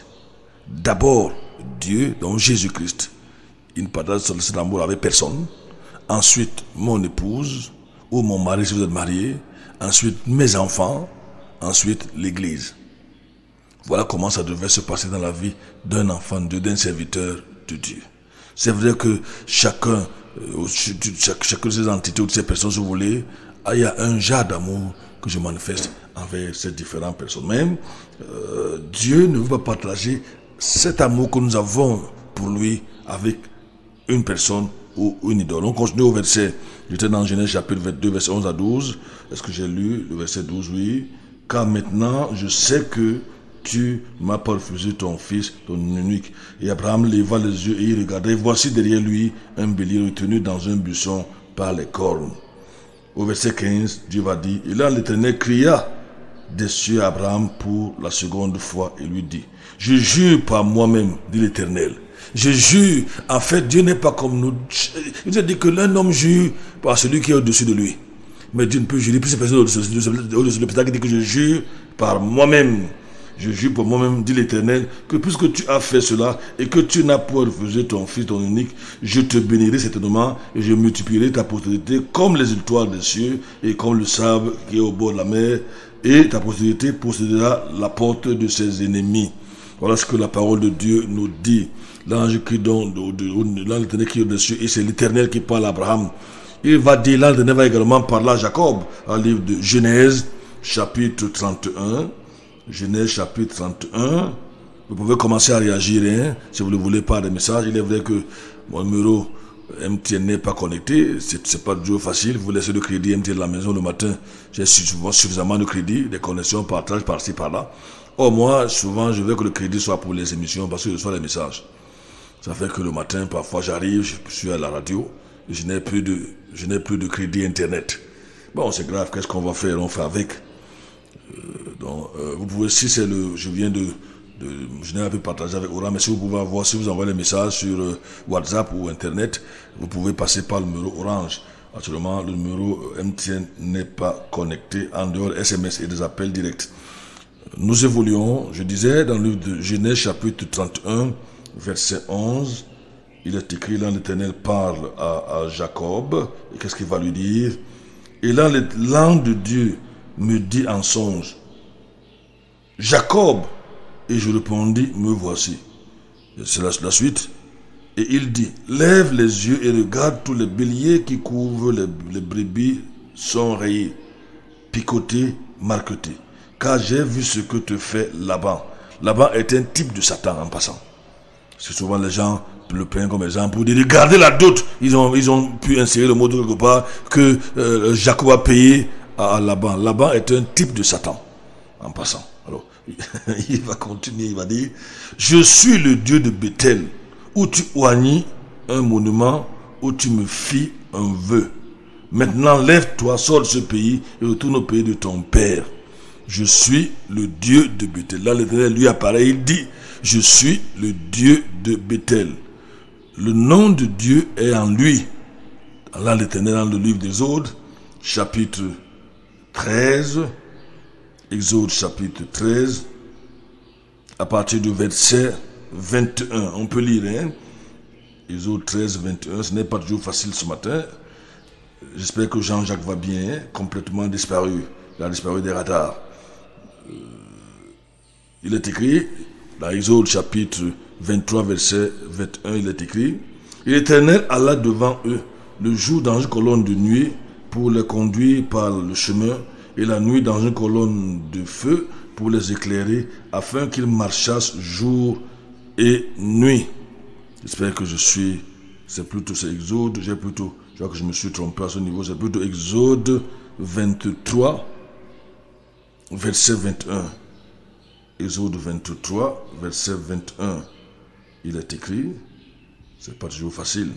D'abord Dieu, donc Jésus-Christ, il ne partage cet amour avec personne. Ensuite mon épouse, ou mon mari si vous êtes marié. Ensuite mes enfants, ensuite l'Église. Voilà comment ça devait se passer dans la vie d'un enfant de Dieu, d'un serviteur de Dieu. C'est vrai que chacune de ces entités ou de ces personnes, si vous voulez, il y a un genre d'amour que je manifeste envers ces différentes personnes. Même Dieu ne veut pas partager cet amour que nous avons pour lui avec une personne ou une idole. On continue au verset, j'étais dans Genèse chapitre 22, verset 11 à 12. Est-ce que j'ai lu le verset 12? Oui. Car maintenant, je sais que tu m'as pas refusé ton fils, ton unique. Et Abraham leva les yeux et il regardait. Voici derrière lui un bélier retenu dans un buisson par les cornes. Au verset 15, Dieu va dire, et là l'Éternel cria des cieux à Abraham pour la seconde fois et lui dit, je jure par moi-même, dit l'Éternel. Je jure, en fait, Dieu n'est pas comme nous. Il a dit que l'un homme jure par celui qui est au-dessus de lui. Mais Dieu ne peut jurer plus cette personne au-dessus de lui. Qui dit que je jure par moi-même. Je jure pour moi-même, dit l'Éternel, que puisque tu as fait cela et que tu n'as pas refusé ton fils, ton unique, je te bénirai certainement et je multiplierai ta postérité comme les étoiles des cieux et comme le sable qui est au bord de la mer. Et ta postérité possédera la porte de ses ennemis. Voilà ce que la parole de Dieu nous dit. L'ange qui donne, l'Éternel qui est au-dessus, et c'est l'Éternel qui parle à Abraham. Il va dire, l'Éternel va également parler à Jacob, dans le livre de Genèse, chapitre 31. Genèse, chapitre 31. Vous pouvez commencer à réagir, hein, si vous ne voulez pas des messages. Il est vrai que mon numéro MTN n'est pas connecté, c'est pas toujours facile. Vous laissez le crédit MTN à la maison le matin. J'ai souvent suffisamment de crédit, des connexions, partage par-ci, par-là. Or, moi, souvent, je veux que le crédit soit pour les émissions parce que je reçois les messages. Ça fait que le matin, parfois, j'arrive, je suis à la radio, et je n'ai plus de crédit Internet. Bon, c'est grave, qu'est-ce qu'on va faire? On fait avec. Vous pouvez, si c'est je n'ai pas partagé avec Orange, mais si vous pouvez avoir, si vous envoyez les messages sur WhatsApp ou Internet, vous pouvez passer par le numéro Orange. Actuellement, le numéro MTN n'est pas connecté en dehors SMS et des appels directs. Nous évoluons, je disais, dans le livre de Genèse, chapitre 31, verset 11, il est écrit, là, l'Éternel parle à Jacob, et qu'est-ce qu'il va lui dire? Et là, l'ange de Dieu me dit en songe, Jacob, et je répondis, me voici. C'est la suite. Et il dit, lève les yeux et regarde tous les béliers qui couvrent les brebis sont rayés, picotés, marquetés. Car j'ai vu ce que te fait Laban. Laban est un type de Satan en passant. C'est souvent les gens le prennent comme exemple pour dire, regardez la dot. Ils ont pu insérer le mot de quelque part que Jacob a payé à Laban. Laban est un type de Satan en passant. Alors, il va continuer, il va dire, je suis le Dieu de Bethel, où tu oignis un monument, où tu me fis un vœu. Maintenant, lève-toi, sors de ce pays et retourne au pays de ton père. Je suis le Dieu de Bethel. Là, l'Éternel lui apparaît, il dit, je suis le Dieu de Bethel. Le nom de Dieu est en lui. Là, l'Éternel, dans le livre d'Exode, chapitre 13, Exode chapitre 13, à partir du verset 21. On peut lire, hein? Exode 13, 21. Ce n'est pas toujours facile ce matin. J'espère que Jean-Jacques va bien, hein? Complètement disparu. Il a disparu des radars. Il est écrit, dans Exode chapitre 23, verset 21, il est écrit, et l'Éternel alla devant eux le jour dans une colonne de nuée pour les conduire par le chemin, et la nuit dans une colonne de feu pour les éclairer, afin qu'ils marchassent jour et nuit. J'espère que c'est Exode, je crois que je me suis trompé à ce niveau, c'est plutôt Exode 23, verset 21. Exode 23, verset 21. Il est écrit, c'est pas toujours facile.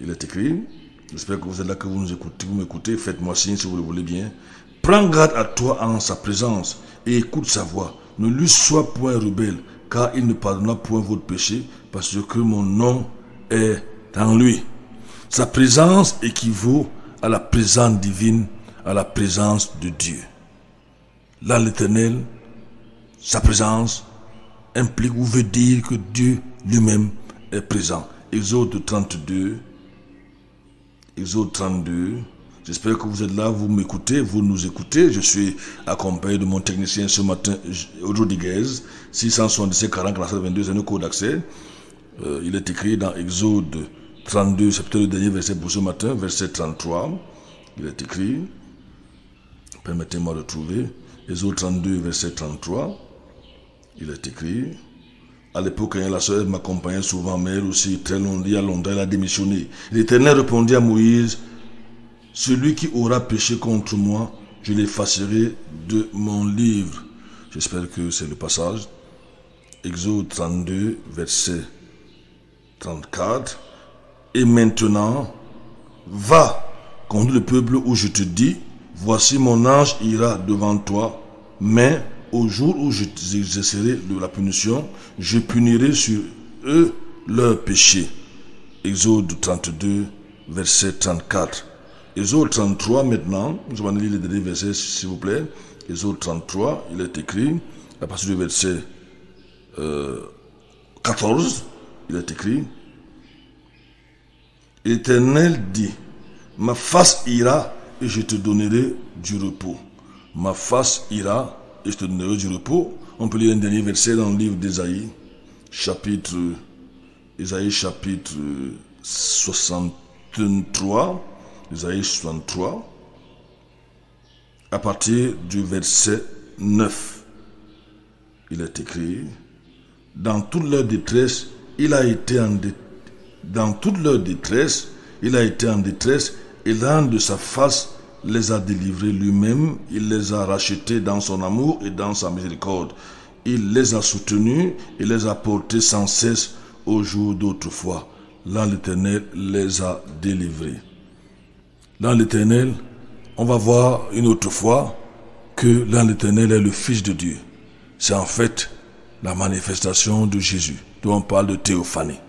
Il est écrit, j'espère que vous êtes là, que vous m'écoutez, faites-moi signe si vous le voulez bien. Prends garde à toi en sa présence et écoute sa voix. Ne lui sois point rebelle, car il ne pardonnera point votre péché, parce que mon nom est en lui. Sa présence équivaut à la présence divine, à la présence de Dieu. Là, l'Éternel, sa présence implique ou veut dire que Dieu lui-même est présent. Exode 32. J'espère que vous êtes là, vous m'écoutez, vous nous écoutez. Je suis accompagné de mon technicien ce matin, Rodriguez, 677 40 47 22, c'est le code d'accès. Il est écrit dans Exode 32, c'est peut-être le dernier verset pour ce matin, verset 33. Il est écrit, permettez-moi de trouver, Exode 32, verset 33. Il est écrit, à l'époque, la sœur m'accompagnait souvent, mais elle aussi, très longtemps, il y a longtemps, elle a démissionné. L'Éternel répondit à Moïse, celui qui aura péché contre moi, je l'effacerai de mon livre. J'espère que c'est le passage. Exode 32, verset 34. Et maintenant, va, conduis le peuple où je te dis, voici mon ange ira devant toi, mais au jour où j'exercerai la punition, je punirai sur eux leurs péchés. Exode 32, verset 34. Exode 33 maintenant, je vais lire les derniers versets s'il vous plaît. Exode 33, il est écrit, à partir du verset 14, il est écrit, l'Éternel dit, ma face ira et je te donnerai du repos. Ma face ira et je te donnerai du repos. On peut lire un dernier verset dans le livre d'Ésaïe, chapitre 63, Ésaïe 63, à partir du verset 9. Il est écrit, dans toute leur détresse, il a été en détresse, et l'un de sa face les a délivrés lui-même, il les a rachetés dans son amour et dans sa miséricorde. Il les a soutenus et les a portés sans cesse au jour d'autrefois. Là, l'Éternel les a délivrés. Dans l'Éternel, on va voir une autre fois que là, l'Éternel est le Fils de Dieu. C'est en fait la manifestation de Jésus, dont on parle de théophanie.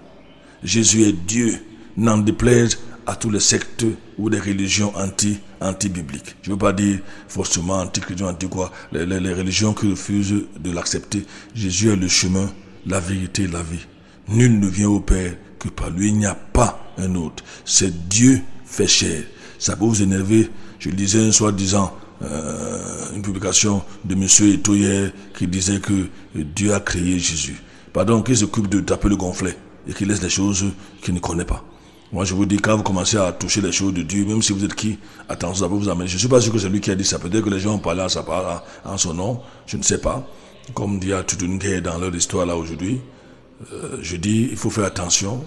Jésus est Dieu, n'en déplaise à tous les sectes ou des religions anti-bibliques. Je ne veux pas dire forcément anti-chrétien, anti-quoi, les religions qui refusent de l'accepter. Jésus est le chemin, la vérité et la vie. Nul ne vient au Père que par lui, il n'y a pas un autre. C'est Dieu fait chair. Ça peut vous énerver. Je lisais un soi-disant une publication de M. Eto'o hier qui disait que Dieu a créé Jésus. Pardon, qui s'occupe de taper le gonflet et qui laisse les choses qu'il ne connaît pas. Moi, je vous dis, quand vous commencez à toucher les choses de Dieu, même si vous êtes qui, attention, ça peut vous amener. Je ne suis pas sûr que c'est lui qui a dit ça. Peut-être que les gens ont parlé en son nom. Je ne sais pas. Comme il y a toute une guerre dans leur histoire là aujourd'hui. Je dis, il faut faire attention.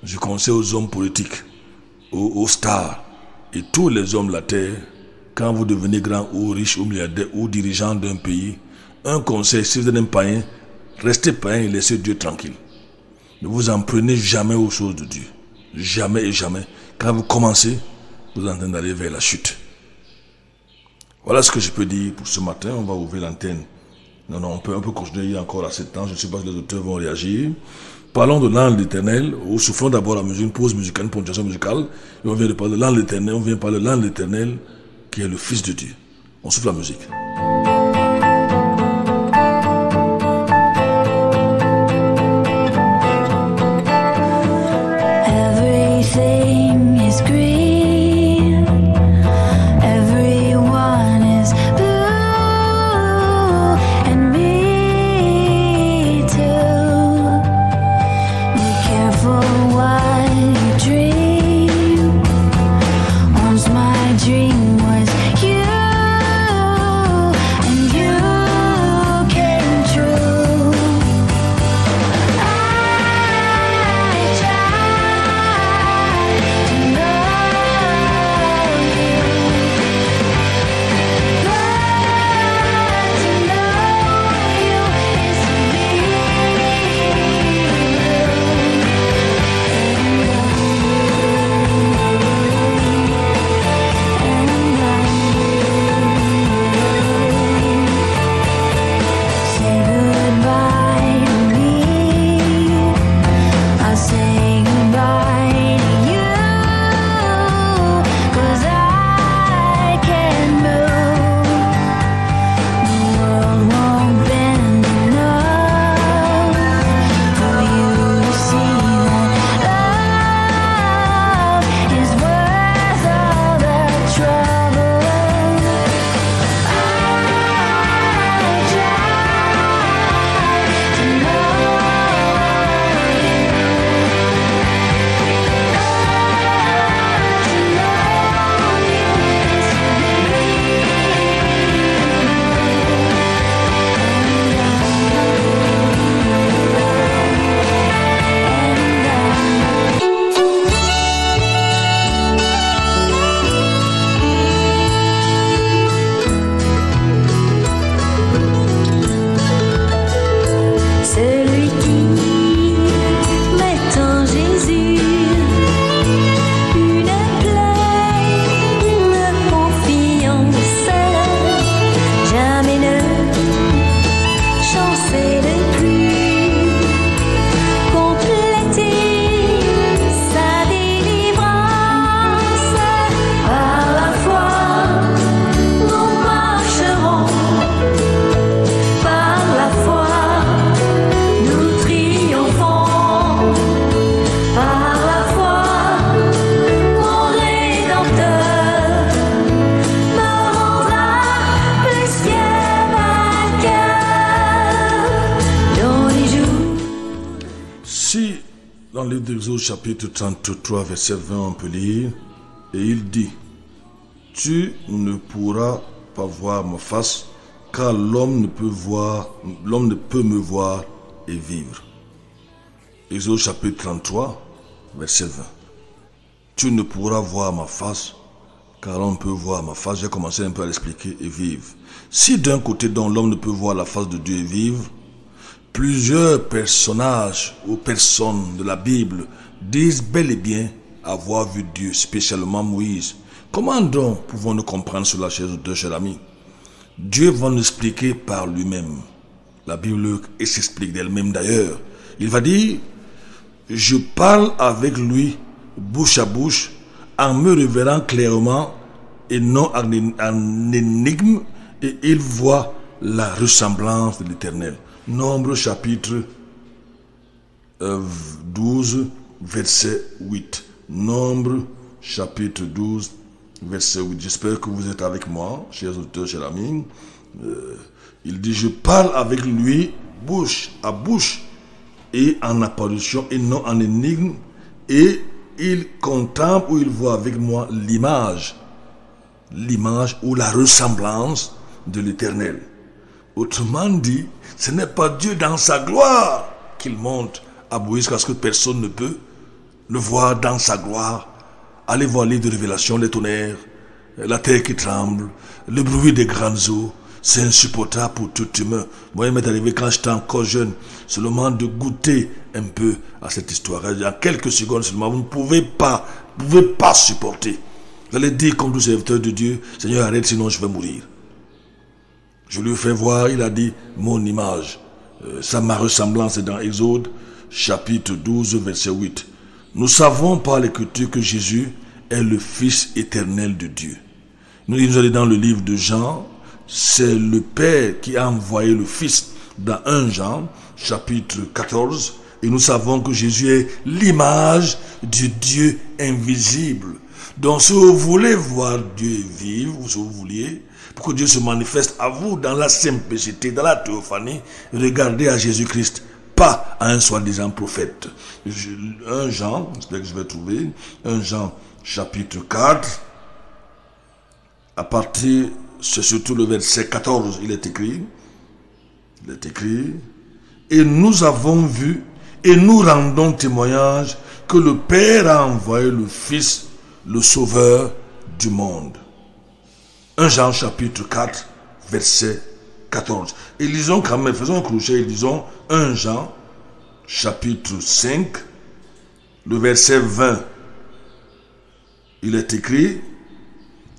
Je conseille aux hommes politiques, aux stars et tous les hommes de la terre, quand vous devenez grand ou riche ou milliardaire ou dirigeant d'un pays, un conseil, si vous êtes un païen, restez païen et laissez Dieu tranquille. Ne vous en prenez jamais aux choses de Dieu. Jamais et jamais. Quand vous commencez, vous êtes en train d'aller vers la chute. Voilà ce que je peux dire pour ce matin. On va ouvrir l'antenne. Non, on peut continuer encore à 7 ans. Je ne sais pas si les auteurs vont réagir. Parlons de l'ange de l'Éternel. Ou soufflons d'abord la musique, une pause musicale, une ponctuation musicale. Et on vient de parler de l'ange de l'Éternel. On vient de parler de l'ange de l'Éternel qui est le Fils de Dieu. On souffle la musique. Everything is green, everyone is blue, and me too. Be careful what you dream. Once my dream was you. Dans le livre d'Exode chapitre 33 verset 20 on peut lire, et il dit, tu ne pourras pas voir ma face, car l'homme ne peut me voir et vivre. Exode chapitre 33 verset 20. Tu ne pourras voir ma face, car l'homme peut voir ma face. J'ai commencé un peu à l'expliquer et vivre. Si d'un côté donc l'homme ne peut voir la face de Dieu et vivre, plusieurs personnages ou personnes de la Bible disent bel et bien avoir vu Dieu, spécialement Moïse. Comment donc pouvons-nous comprendre cela, chers auditeurs, chers amis? Dieu va nous expliquer par lui-même. La Bible s'explique d'elle-même d'ailleurs. Il va dire, je parle avec lui bouche à bouche en me révélant clairement et non en énigme, et il voit la ressemblance de l'Éternel. Nombre chapitre 12 verset 8. Nombre chapitre 12 verset 8. J'espère que vous êtes avec moi, chers auditeurs, chers amis. Il dit, je parle avec lui bouche à bouche et en apparition et non en énigme, et il contemple ou il voit avec moi l'image ou la ressemblance de l'Éternel. Autrement dit, ce n'est pas Dieu dans sa gloire qu'il monte à Moïse, parce que personne ne peut le voir dans sa gloire. Allez voir les livres de Révélation, les tonnerres, la terre qui tremble, le bruit des grandes eaux. C'est insupportable pour tout humain. Moi, il m'est arrivé quand j'étais encore jeune, seulement de goûter un peu à cette histoire. En quelques secondes seulement, vous ne pouvez pas supporter. Vous allez dire comme tous les serviteurs de Dieu, Seigneur, arrête, sinon je vais mourir. Je lui ai fait voir, il a dit, mon image. Ça, ma ressemblance est dans Exode, chapitre 12, verset 8. Nous savons par l'Écriture que Jésus est le Fils éternel de Dieu. Nous lisons dans le livre de Jean, c'est le Père qui a envoyé le Fils dans 1 Jean, chapitre 14, et nous savons que Jésus est l'image du Dieu invisible. Donc si vous voulez voir Dieu vivre, ou si vous vouliez, pour que Dieu se manifeste à vous dans la simplicité, dans la théophanie, regardez à Jésus-Christ, pas à un soi-disant prophète. 1 Jean, c'est là que je vais trouver, 1 Jean chapitre 4, à partir, c'est surtout le verset 14, il est écrit, et nous avons vu et nous rendons témoignage que le Père a envoyé le Fils, le Sauveur du monde. 1 Jean chapitre 4, verset 14. Et lisons quand même, faisons un crochet, et lisons 1 Jean chapitre 5, le verset 20. Il est écrit,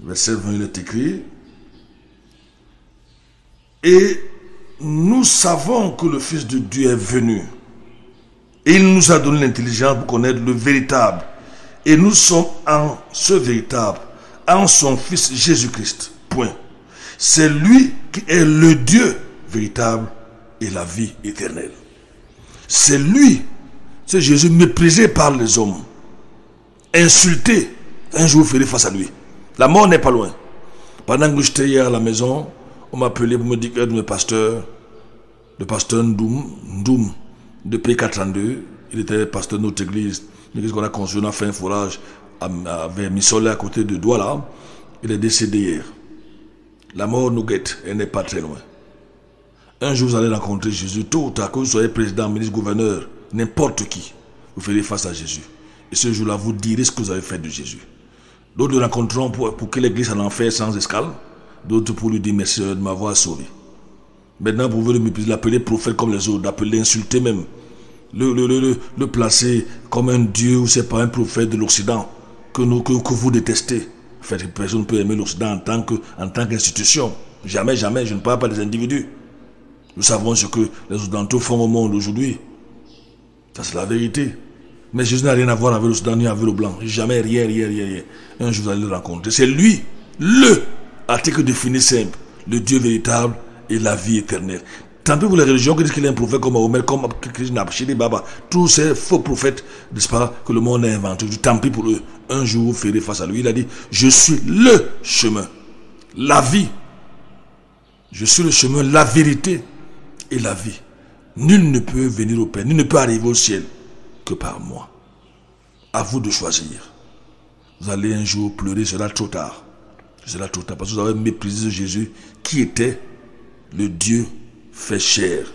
verset 20, il est écrit, et nous savons que le Fils de Dieu est venu. Et il nous a donné l'intelligence pour connaître le véritable. Et nous sommes en ce véritable, en son Fils Jésus-Christ. Point. C'est lui qui est le Dieu véritable et la vie éternelle. C'est lui, c'est Jésus méprisé par les hommes, insulté. Un jour, vous ferez face à lui. La mort n'est pas loin. Pendant que j'étais hier à la maison, on m'a appelé pour me dire que le pasteur Ndoum, de P432, il était pasteur de notre église. L'église qu'on a construit, on a fait un forage vers Missole à côté de Douala. Il est décédé hier. La mort nous guette, elle n'est pas très loin. Un jour, vous allez rencontrer Jésus, tôt ou tard, que vous soyez président, ministre, gouverneur, n'importe qui, vous ferez face à Jésus. Et ce jour-là, vous direz ce que vous avez fait de Jésus. D'autres le rencontreront pour que l'église en enfer sans escale. D'autres pour lui dire merci de m'avoir sauvé. Maintenant, vous pouvez l'appeler prophète comme les autres, l'appeler, l'insulter même. Le placer comme un dieu ou c'est pas un prophète de l'Occident que vous détestez. En fait, personne ne peut aimer l'Occident en tant qu'institution. Jamais, jamais, je ne parle pas des individus. Nous savons ce que les Occidentaux font au monde aujourd'hui. Ça, c'est la vérité. Mais Jésus n'a rien à voir avec l'Occident ni avec le blanc. Jamais, rien. Un jour, vous allez le rencontrer. C'est lui, le article défini simple, le Dieu véritable et la vie éternelle. Tant pis pour les religions qui disent qu'il est un prophète comme Mahomet, comme Krishna, Baba, tous ces faux prophètes, n'est-ce pas, que le monde a inventé. Tant pis pour eux. Un jour, vous ferez face à lui. Il a dit, je suis le chemin, la vie. Je suis le chemin, la vérité et la vie. Nul ne peut venir au Père, nul ne peut arriver au ciel que par moi. À vous de choisir. Vous allez un jour pleurer, ce sera trop tard. Ce sera trop tard parce que vous avez méprisé Jésus qui était le Dieu fait chair.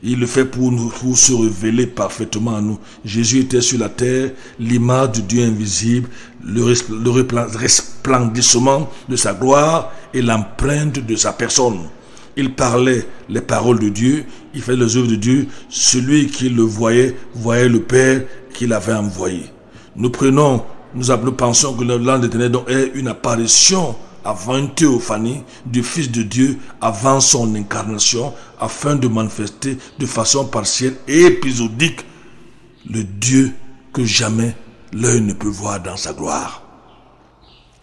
Il le fait pour se révéler parfaitement à nous. Jésus était sur la terre, l'image du Dieu invisible, le resplendissement de sa gloire et l'empreinte de sa personne. Il parlait les paroles de Dieu, il fait les œuvres de Dieu. Celui qui le voyait, voyait le Père qui l'avait envoyé. Nous pensons que l'an d'Éternel est une apparition avant une théophanie du Fils de Dieu avant son incarnation, afin de manifester de façon partielle et épisodique le Dieu que jamais l'œil ne peut voir dans sa gloire.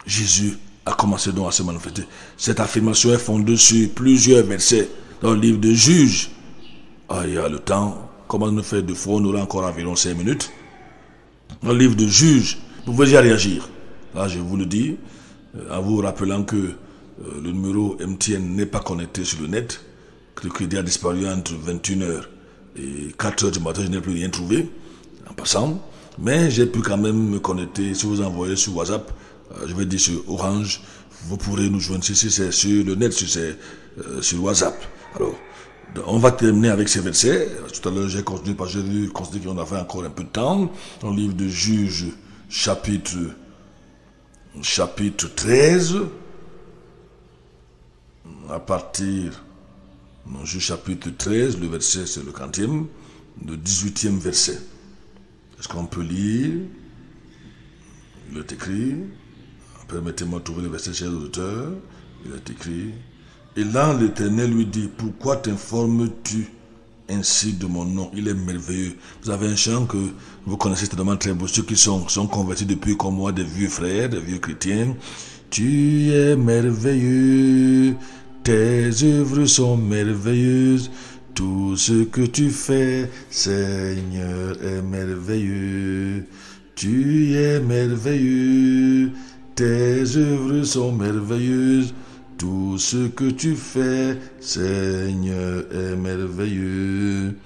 Jésus a commencé donc à se manifester. Cette affirmation est fondée sur plusieurs versets dans le livre de Juges. Il y a le temps, comment nous faire 2 fois, on aura encore environ 5 minutes. Dans le livre de Juges, vous pouvez déjà réagir. Là, je vous le dis, en vous rappelant que le numéro MTN n'est pas connecté sur le net, que le crédit a disparu entre 21h et 4h du matin, je n'ai plus rien trouvé, en passant. Mais j'ai pu quand même me connecter. Si vous envoyez sur WhatsApp, je vais dire sur Orange, vous pourrez nous joindre si c'est sur le net, si c'est sur WhatsApp. Alors, on va terminer avec ces versets. Tout à l'heure, j'ai continué parce que j'ai considéré qu'on avait encore un peu de temps. Dans le livre de Juges, chapitre 13, à partir de Juges chapitre 13, le verset c'est le 40e, le 18e verset. Est-ce qu'on peut lire? Il est écrit, permettez-moi de trouver le verset, chers auditeurs. Il est écrit, et là l'Éternel lui dit, pourquoi t'informes-tu ainsi de mon nom? Il est merveilleux. Vous avez un chant que vous connaissez tellement très beau, ceux qui sont convertis depuis comme moi, des vieux frères, des vieux chrétiens. Tu es merveilleux, tes œuvres sont merveilleuses, tout ce que tu fais, Seigneur, est merveilleux. Tu es merveilleux, tes œuvres sont merveilleuses, tout ce que tu fais, Seigneur, est merveilleux.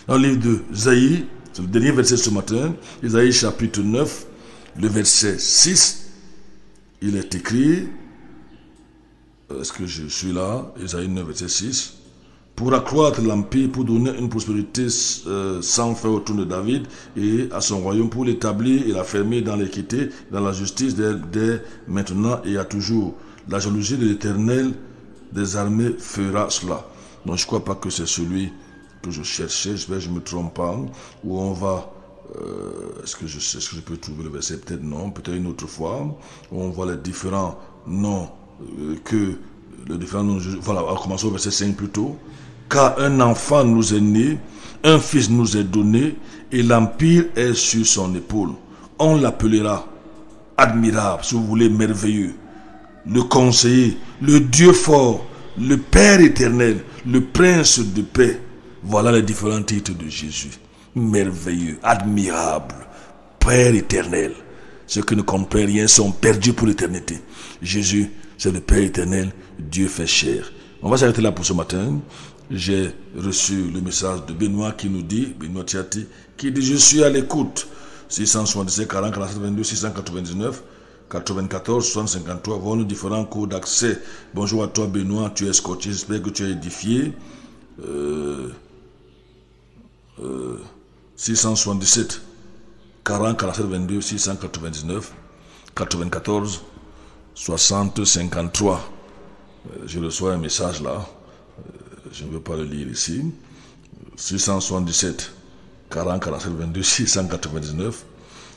Dans le livre de Isaïe, c'est le dernier verset ce matin, Isaïe chapitre 9, le verset 6, il est écrit, est-ce que je suis là? Isaïe 9, verset 6. Pour accroître l'empire, pour donner une prospérité sans fin au trône de David et à son royaume, pour l'établir et l'affermir dans l'équité, dans la justice dès maintenant et à toujours. La jalousie de l'Éternel des armées fera cela. Donc je ne crois pas que c'est celui que je cherchais, j'espère que je ne me trompe pas, où on va, est-ce que je peux trouver le verset? Peut-être non, peut-être une autre fois, où on voit les différents noms voilà, on commence au verset 5 plutôt. Car un enfant nous est né, un fils nous est donné, et l'empire est sur son épaule. On l'appellera admirable, si vous voulez, merveilleux, le conseiller, le Dieu fort, le Père éternel, le Prince de paix. Voilà les différents titres de Jésus. Merveilleux, admirable, Père éternel. Ceux qui ne comprennent rien sont perdus pour l'éternité. Jésus, c'est le Père éternel, Dieu fait chair. On va s'arrêter là pour ce matin. J'ai reçu le message de Benoît qui nous dit, Benoît Tiati, qui dit, je suis à l'écoute. 677 40 47 22 699 94 60 53. Voilà nos différents codes d'accès. Bonjour à toi Benoît, tu es scotché, j'espère que tu es édifié. 677 40 47 22 699 94 60 53. Je reçois un message là. Je ne veux pas le lire ici. 677 40 47 22 699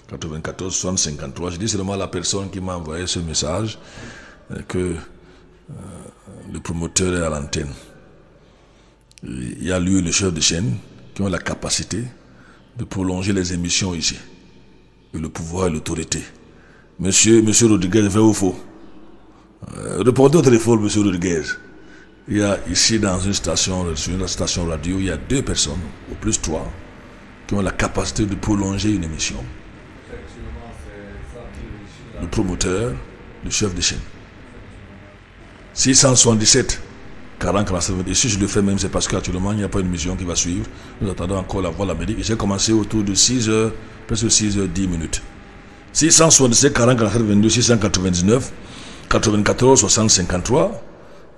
94 60 53. Je dis seulement à la personne qui m'a envoyé ce message que le promoteur est à l'antenne. Il y a lui, le chef de chaîne, qui ont la capacité de prolonger les émissions ici. Et le pouvoir et l'autorité. Monsieur Rodriguez, vrai ou faux? Répondez au téléphone, monsieur Rodriguez. Il y a ici dans sur une station radio, il y a 2 personnes, ou plus 3, qui ont la capacité de prolonger une émission. Le promoteur, le chef de chaîne. 677 40, 47, et si je le fais même, c'est parce qu'actuellement, il n'y a pas une mission qui va suivre. Nous attendons encore la voix de l'Amérique. J'ai commencé autour de 6h, presque 6h10 minutes. 677, 40, 47, 22, 699, 94, 60, 53.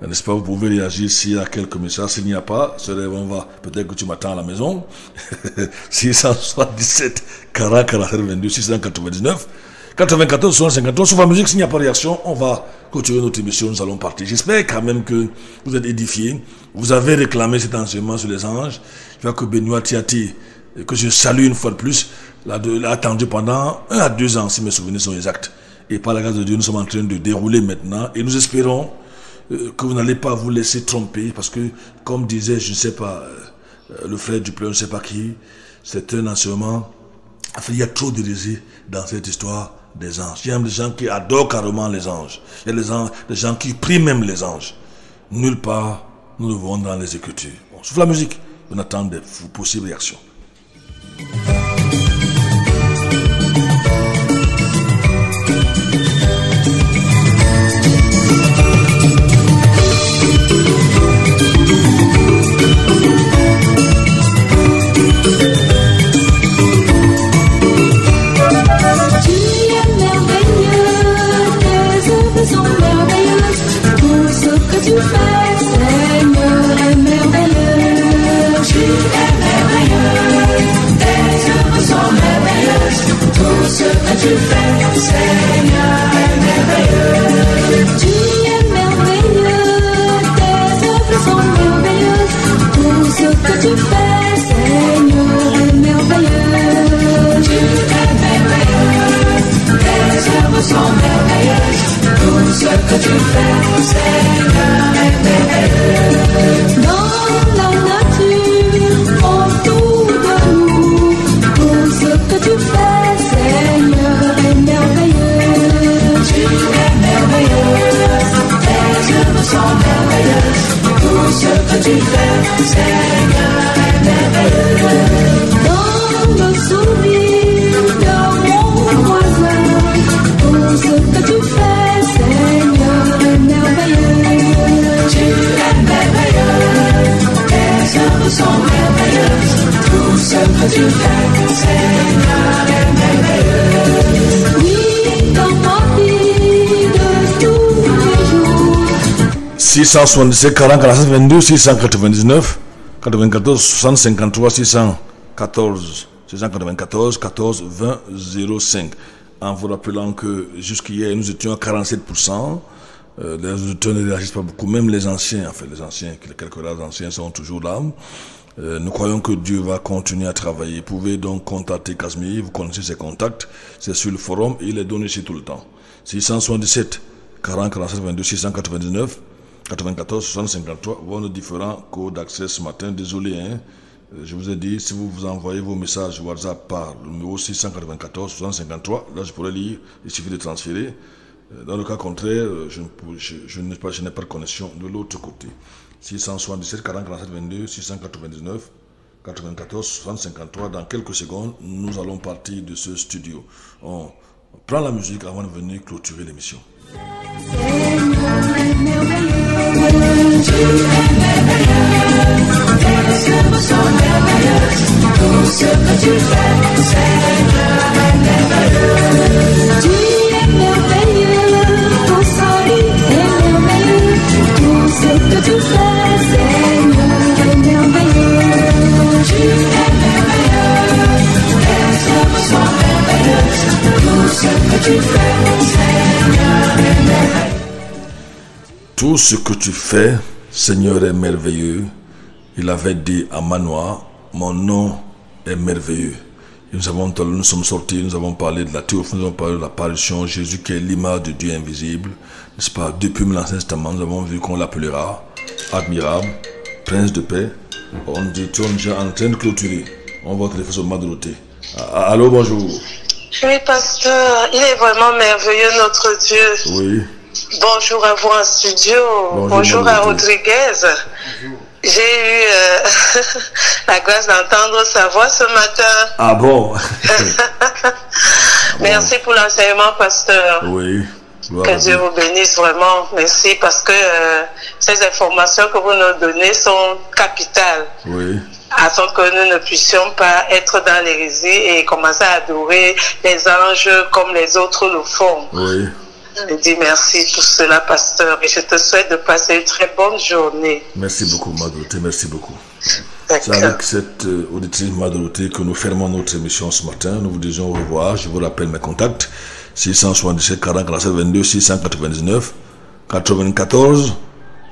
N'est-ce pas, vous pouvez réagir s'il y a quelques messages. S'il n'y a pas, on va, peut-être que tu m'attends à la maison. 677, 40, 47, 22, 699, 94, 53. Sur la musique, s'il n'y a pas de réaction, on va continuer notre émission. Nous allons partir. J'espère quand même que vous êtes édifiés. Vous avez réclamé cet enseignement sur les anges. Je vois que Benoît Tiati, que je salue une fois de plus, l'a attendu pendant 1 à 2 ans, si mes souvenirs sont exacts. Et par la grâce de Dieu, nous sommes en train de dérouler maintenant. Et nous espérons que vous n'allez pas vous laisser tromper. Parce que, comme disait, je ne sais pas, le frère Duplin, je ne sais pas qui, c'est un enseignement. Enfin, il y a trop d'hérésie dans cette histoire des anges. Il y a des gens qui adorent carrément les anges. Il y a des gens qui prient même les anges. Nulle part, nous le voyons dans les Écritures. Bon, sauf la musique, on attend des possibles réactions. Tu fais, Seigneur, est merveilleux. Tu es merveilleux, tes œuvres sont merveilleuses. Tout ce que tu fais, Seigneur, est merveilleux. Tu es merveilleux, tes œuvres sont merveilleuses. Tout ce que tu fais, Seigneur, est merveilleux. Tu es merveilleux, tes œuvres sont merveilleuses. Tout ce que tu fais, Seigneur, est merveilleux. Dans la nature, autour de nous, tout ce que tu fais, Seigneur, est merveilleux. Tu es merveilleux, tes œuvres sont merveilleuses. Tout ce que tu fais, Seigneur, est merveilleux. Dans le sourire de mon voisin, tout ce que tu fais, Seigneur, est merveilleux. Tu es merveilleux, tes œuvres sont merveilleuses. Tout ce que tu fais, Seigneur, est merveilleux. Oui, dans ma vie de tous les jours. 677, 40, 47, 22, 699, 94, 60, 53, 614, 694, 14, 20, 05. En vous rappelant que jusqu'hier, nous étions à 47%. Les auditeurs ne réagissent pas beaucoup, même les anciens, enfin les anciens, quelques rares anciens sont toujours là. Nous croyons que Dieu va continuer à travailler. Vous pouvez donc contacter Casimir, vous connaissez ses contacts, c'est sur le forum et il est donné ici tout le temps. 677, 40, 47, 22, 699, 94, 60, 53, voilà nos différents codes d'accès ce matin. Désolé, hein. Je vous ai dit, si vous vous envoyez vos messages WhatsApp par le numéro 694 653, là je pourrais lire, il suffit de transférer. Dans le cas contraire, je n'ai pas de connexion de l'autre côté. 677 40 47 22 699 94 60 53. Dans quelques secondes, nous allons partir de ce studio. On prend la musique avant de venir clôturer l'émission. Tes œuvres sont merveilleuses. Tout ce que tu fais, Seigneur, est merveilleux. Tu es merveilleux, ton salut est merveilleux. Tout ce que tu fais, Seigneur, est merveilleux. Tu es merveilleux, tes œuvres sont merveilleuses. Tout ce que tu fais, Seigneur, est merveilleux. Tout ce que tu fais, Seigneur, est merveilleux. Il avait dit à Manoah, mon nom est merveilleux. Et nous sommes sortis, nous avons parlé de la théophanie, nous avons parlé de l'apparition, Jésus qui est l'image de Dieu invisible. N'est-ce pas? Depuis l'Ancien Testament, nous avons vu qu'on l'appellera admirable, prince de paix. On dit, tu es déjà en train de clôturer. On va téléphoner sur Madroté. Allô, bonjour. Oui, pasteur, il est vraiment merveilleux, notre Dieu. Oui. Bonjour à vous en studio. Bonjour à Rodriguez. Bonjour. J'ai eu la grâce d'entendre sa voix ce matin. Ah bon? Merci pour l'enseignement, pasteur. Oui. Que Dieu vous bénisse vraiment. Merci parce que ces informations que vous nous donnez sont capitales. Oui. Afin que nous ne puissions pas être dans l'hérésie et commencer à adorer les anges comme les autres le font. Oui. Je dis merci pour cela, pasteur, et je te souhaite de passer une très bonne journée. Merci beaucoup, Madoroté, merci beaucoup. C'est avec cette auditrice Madoroté que nous fermons notre émission ce matin. Nous vous disons au revoir. Je vous rappelle mes contacts. 677 40 47 22 699 94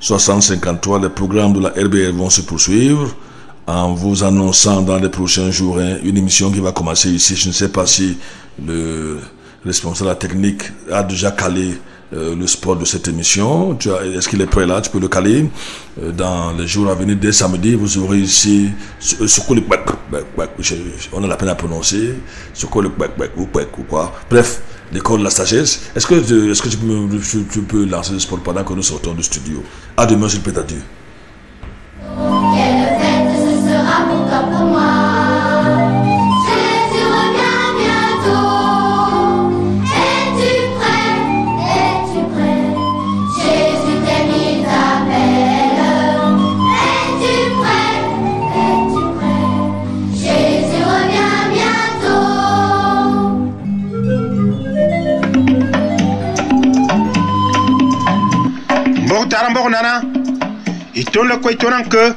60 53. Les programmes de la RBR vont se poursuivre en vous annonçant dans les prochains jours une émission qui va commencer ici. Je ne sais pas si le responsable de la technique a déjà calé le spot de cette émission. Est-ce qu'il est prêt là? Tu peux le caler. Dans les jours à venir, dès samedi, vous aurez ici on a la peine à prononcer ou quoi. Bref, l'école de la sagesse. Est-ce que tu peux lancer le spot pendant que nous sortons du studio? À demain, s'il plaît à Dieu. Quelle fête ce sera pour toi, pour moi. Jésus revient bientôt. Es-tu prêt? Es-tu prêt? Jésus t'aime, il t'appelle. Es-tu prêt? Es-tu prêt? Jésus revient bientôt. Mbok tarambo nana. Itolo ko itonan ke